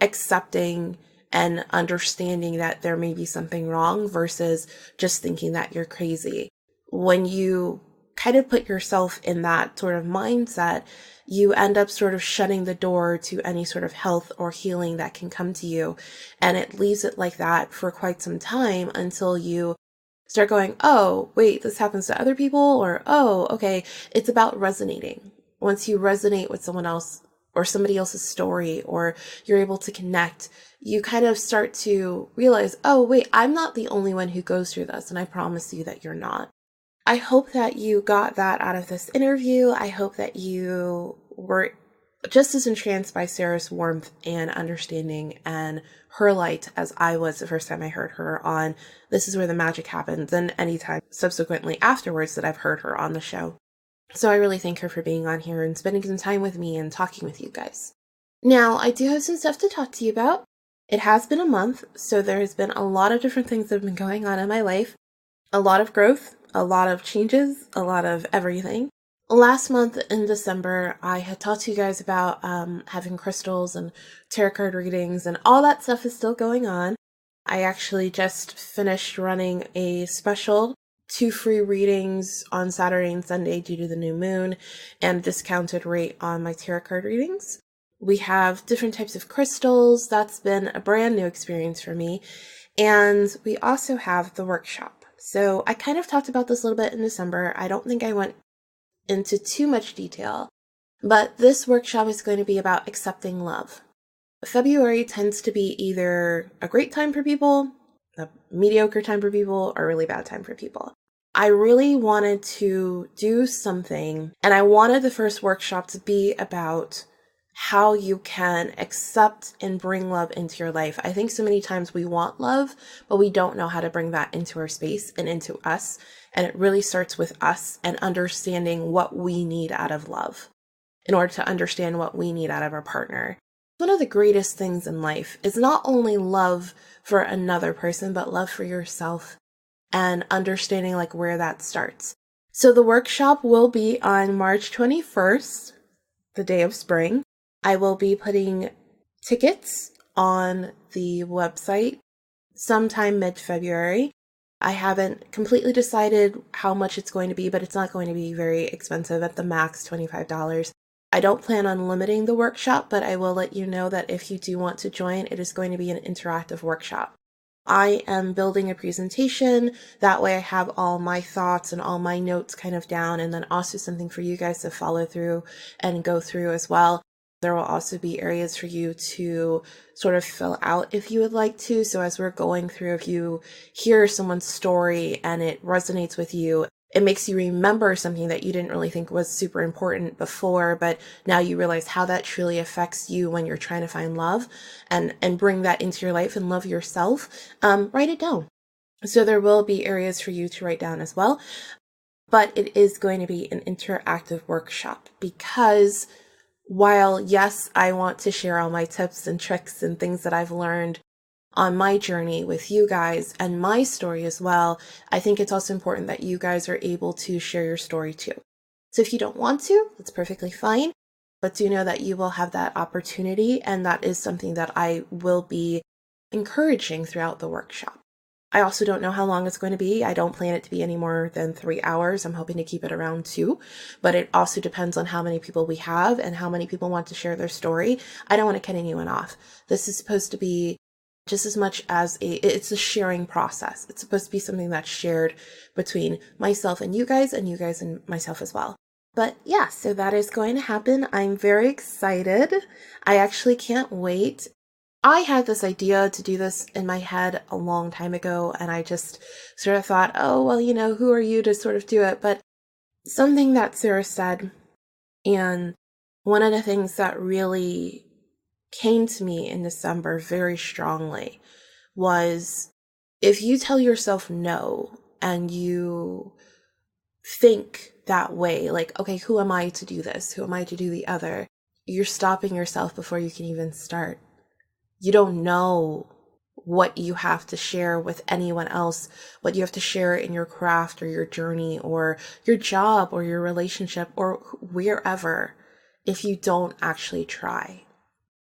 accepting and understanding that there may be something wrong versus just thinking that you're crazy. When you kind of put yourself in that sort of mindset, you end up sort of shutting the door to any sort of health or healing that can come to you. And it leaves it like that for quite some time until you start going, oh, wait, this happens to other people, or, oh, okay. It's about resonating. Once you resonate with someone else or somebody else's story, or you're able to connect, you kind of start to realize, oh, wait, I'm not the only one who goes through this. And I promise you that you're not. I hope that you got that out of this interview. I hope that you were just as entranced by Sarah's warmth and understanding and her light as I was the first time I heard her on This Is Where the Magic Happens, and anytime subsequently afterwards that I've heard her on the show. So I really thank her for being on here and spending some time with me and talking with you guys. Now, I do have some stuff to talk to you about. It has been a month, so there has been a lot of different things that have been going on in my life. A lot of growth, a lot of changes, a lot of everything. Last month in December, I had talked to you guys about having crystals and tarot card readings, and all that stuff is still going on. I actually just finished running a special 2 free readings on Saturday and Sunday due to the new moon, and a discounted rate on my tarot card readings. We have different types of crystals. That's been a brand new experience for me. And we also have the workshop. So I kind of talked about this a little bit in December. I don't think I went into too much detail, but this workshop is going to be about accepting love. February tends to be either a great time for people, a mediocre time for people, or a really bad time for people. I really wanted to do something, and I wanted the first workshop to be about how you can accept and bring love into your life. I think so many times we want love, but we don't know how to bring that into our space and into us. And it really starts with us and understanding what we need out of love in order to understand what we need out of our partner. One of the greatest things in life is not only love for another person, but love for yourself and understanding like where that starts. So the workshop will be on March 21st, the day of spring. I will be putting tickets on the website sometime mid-February. I haven't completely decided how much it's going to be, but it's not going to be very expensive, at the max $25. I don't plan on limiting the workshop, but I will let you know that if you do want to join, it is going to be an interactive workshop. I am building a presentation. That way I have all my thoughts and all my notes kind of down, and then also something for you guys to follow through and go through as well. There will also be areas for you to sort of fill out if you would like to. So as we're going through, if you hear someone's story and it resonates with you, it makes you remember something that you didn't really think was super important before, but now you realize how that truly affects you when you're trying to find love and bring that into your life and love yourself. Write it down. So there will be areas for you to write down as well, but it is going to be an interactive workshop because while, yes, I want to share all my tips and tricks and things that I've learned on my journey with you guys and my story as well, I think it's also important that you guys are able to share your story too. So if you don't want to, that's perfectly fine, but do know that you will have that opportunity, and that is something that I will be encouraging throughout the workshop. I also don't know how long it's going to be. I don't plan it to be any more than 3 hours. I'm hoping to keep it around 2, but it also depends on how many people we have and how many people want to share their story. I don't want to cut anyone off. This is supposed to be just as much as it's a sharing process. It's supposed to be something that's shared between myself and you guys and myself as well. But yeah, so that is going to happen. I'm very excited. I actually can't wait. I had this idea to do this in my head a long time ago, and I just sort of thought, oh, well, who are you to sort of do it? But something that Sarah said, and one of the things that really came to me in December very strongly was, if you tell yourself no and you think that way, like, okay, who am I to do this? Who am I to do the other? You're stopping yourself before you can even start. You don't know what you have to share with anyone else, what you have to share in your craft or your journey or your job or your relationship or wherever if you don't actually try.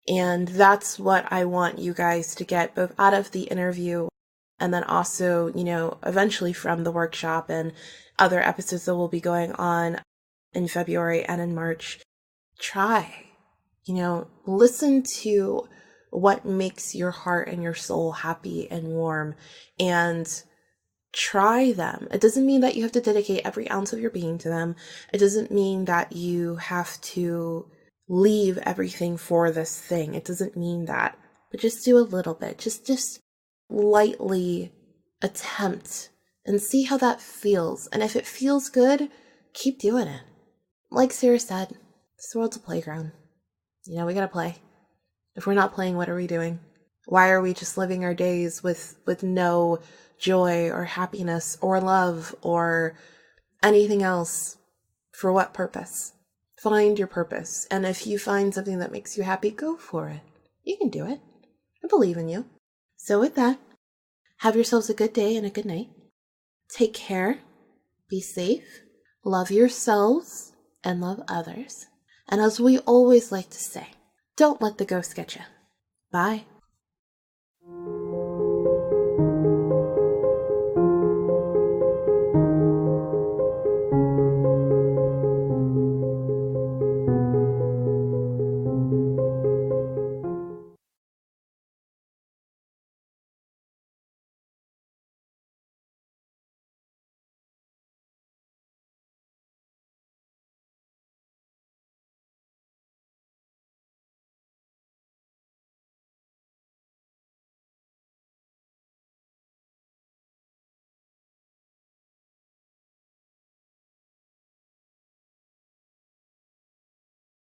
And that's what I want you guys to get both out of the interview and then also, eventually from the workshop and other episodes that will be going on in February and in March. Try, listen to what makes your heart and your soul happy and warm, and try them. It doesn't mean that you have to dedicate every ounce of your being to them. It doesn't mean that you have to leave everything for this thing. It doesn't mean that, but just do a little bit. Just lightly attempt and see how that feels. And if it feels good, keep doing it. Like Sarah said, this world's a playground. We gotta play. If we're not playing, what are we doing? Why are we just living our days with no joy or happiness or love or anything else? For what purpose? Find your purpose. And if you find something that makes you happy, go for it. You can do it. I believe in you. So with that, have yourselves a good day and a good night. Take care. Be safe. Love yourselves and love others. And as we always like to say, don't let the ghost get you. Bye.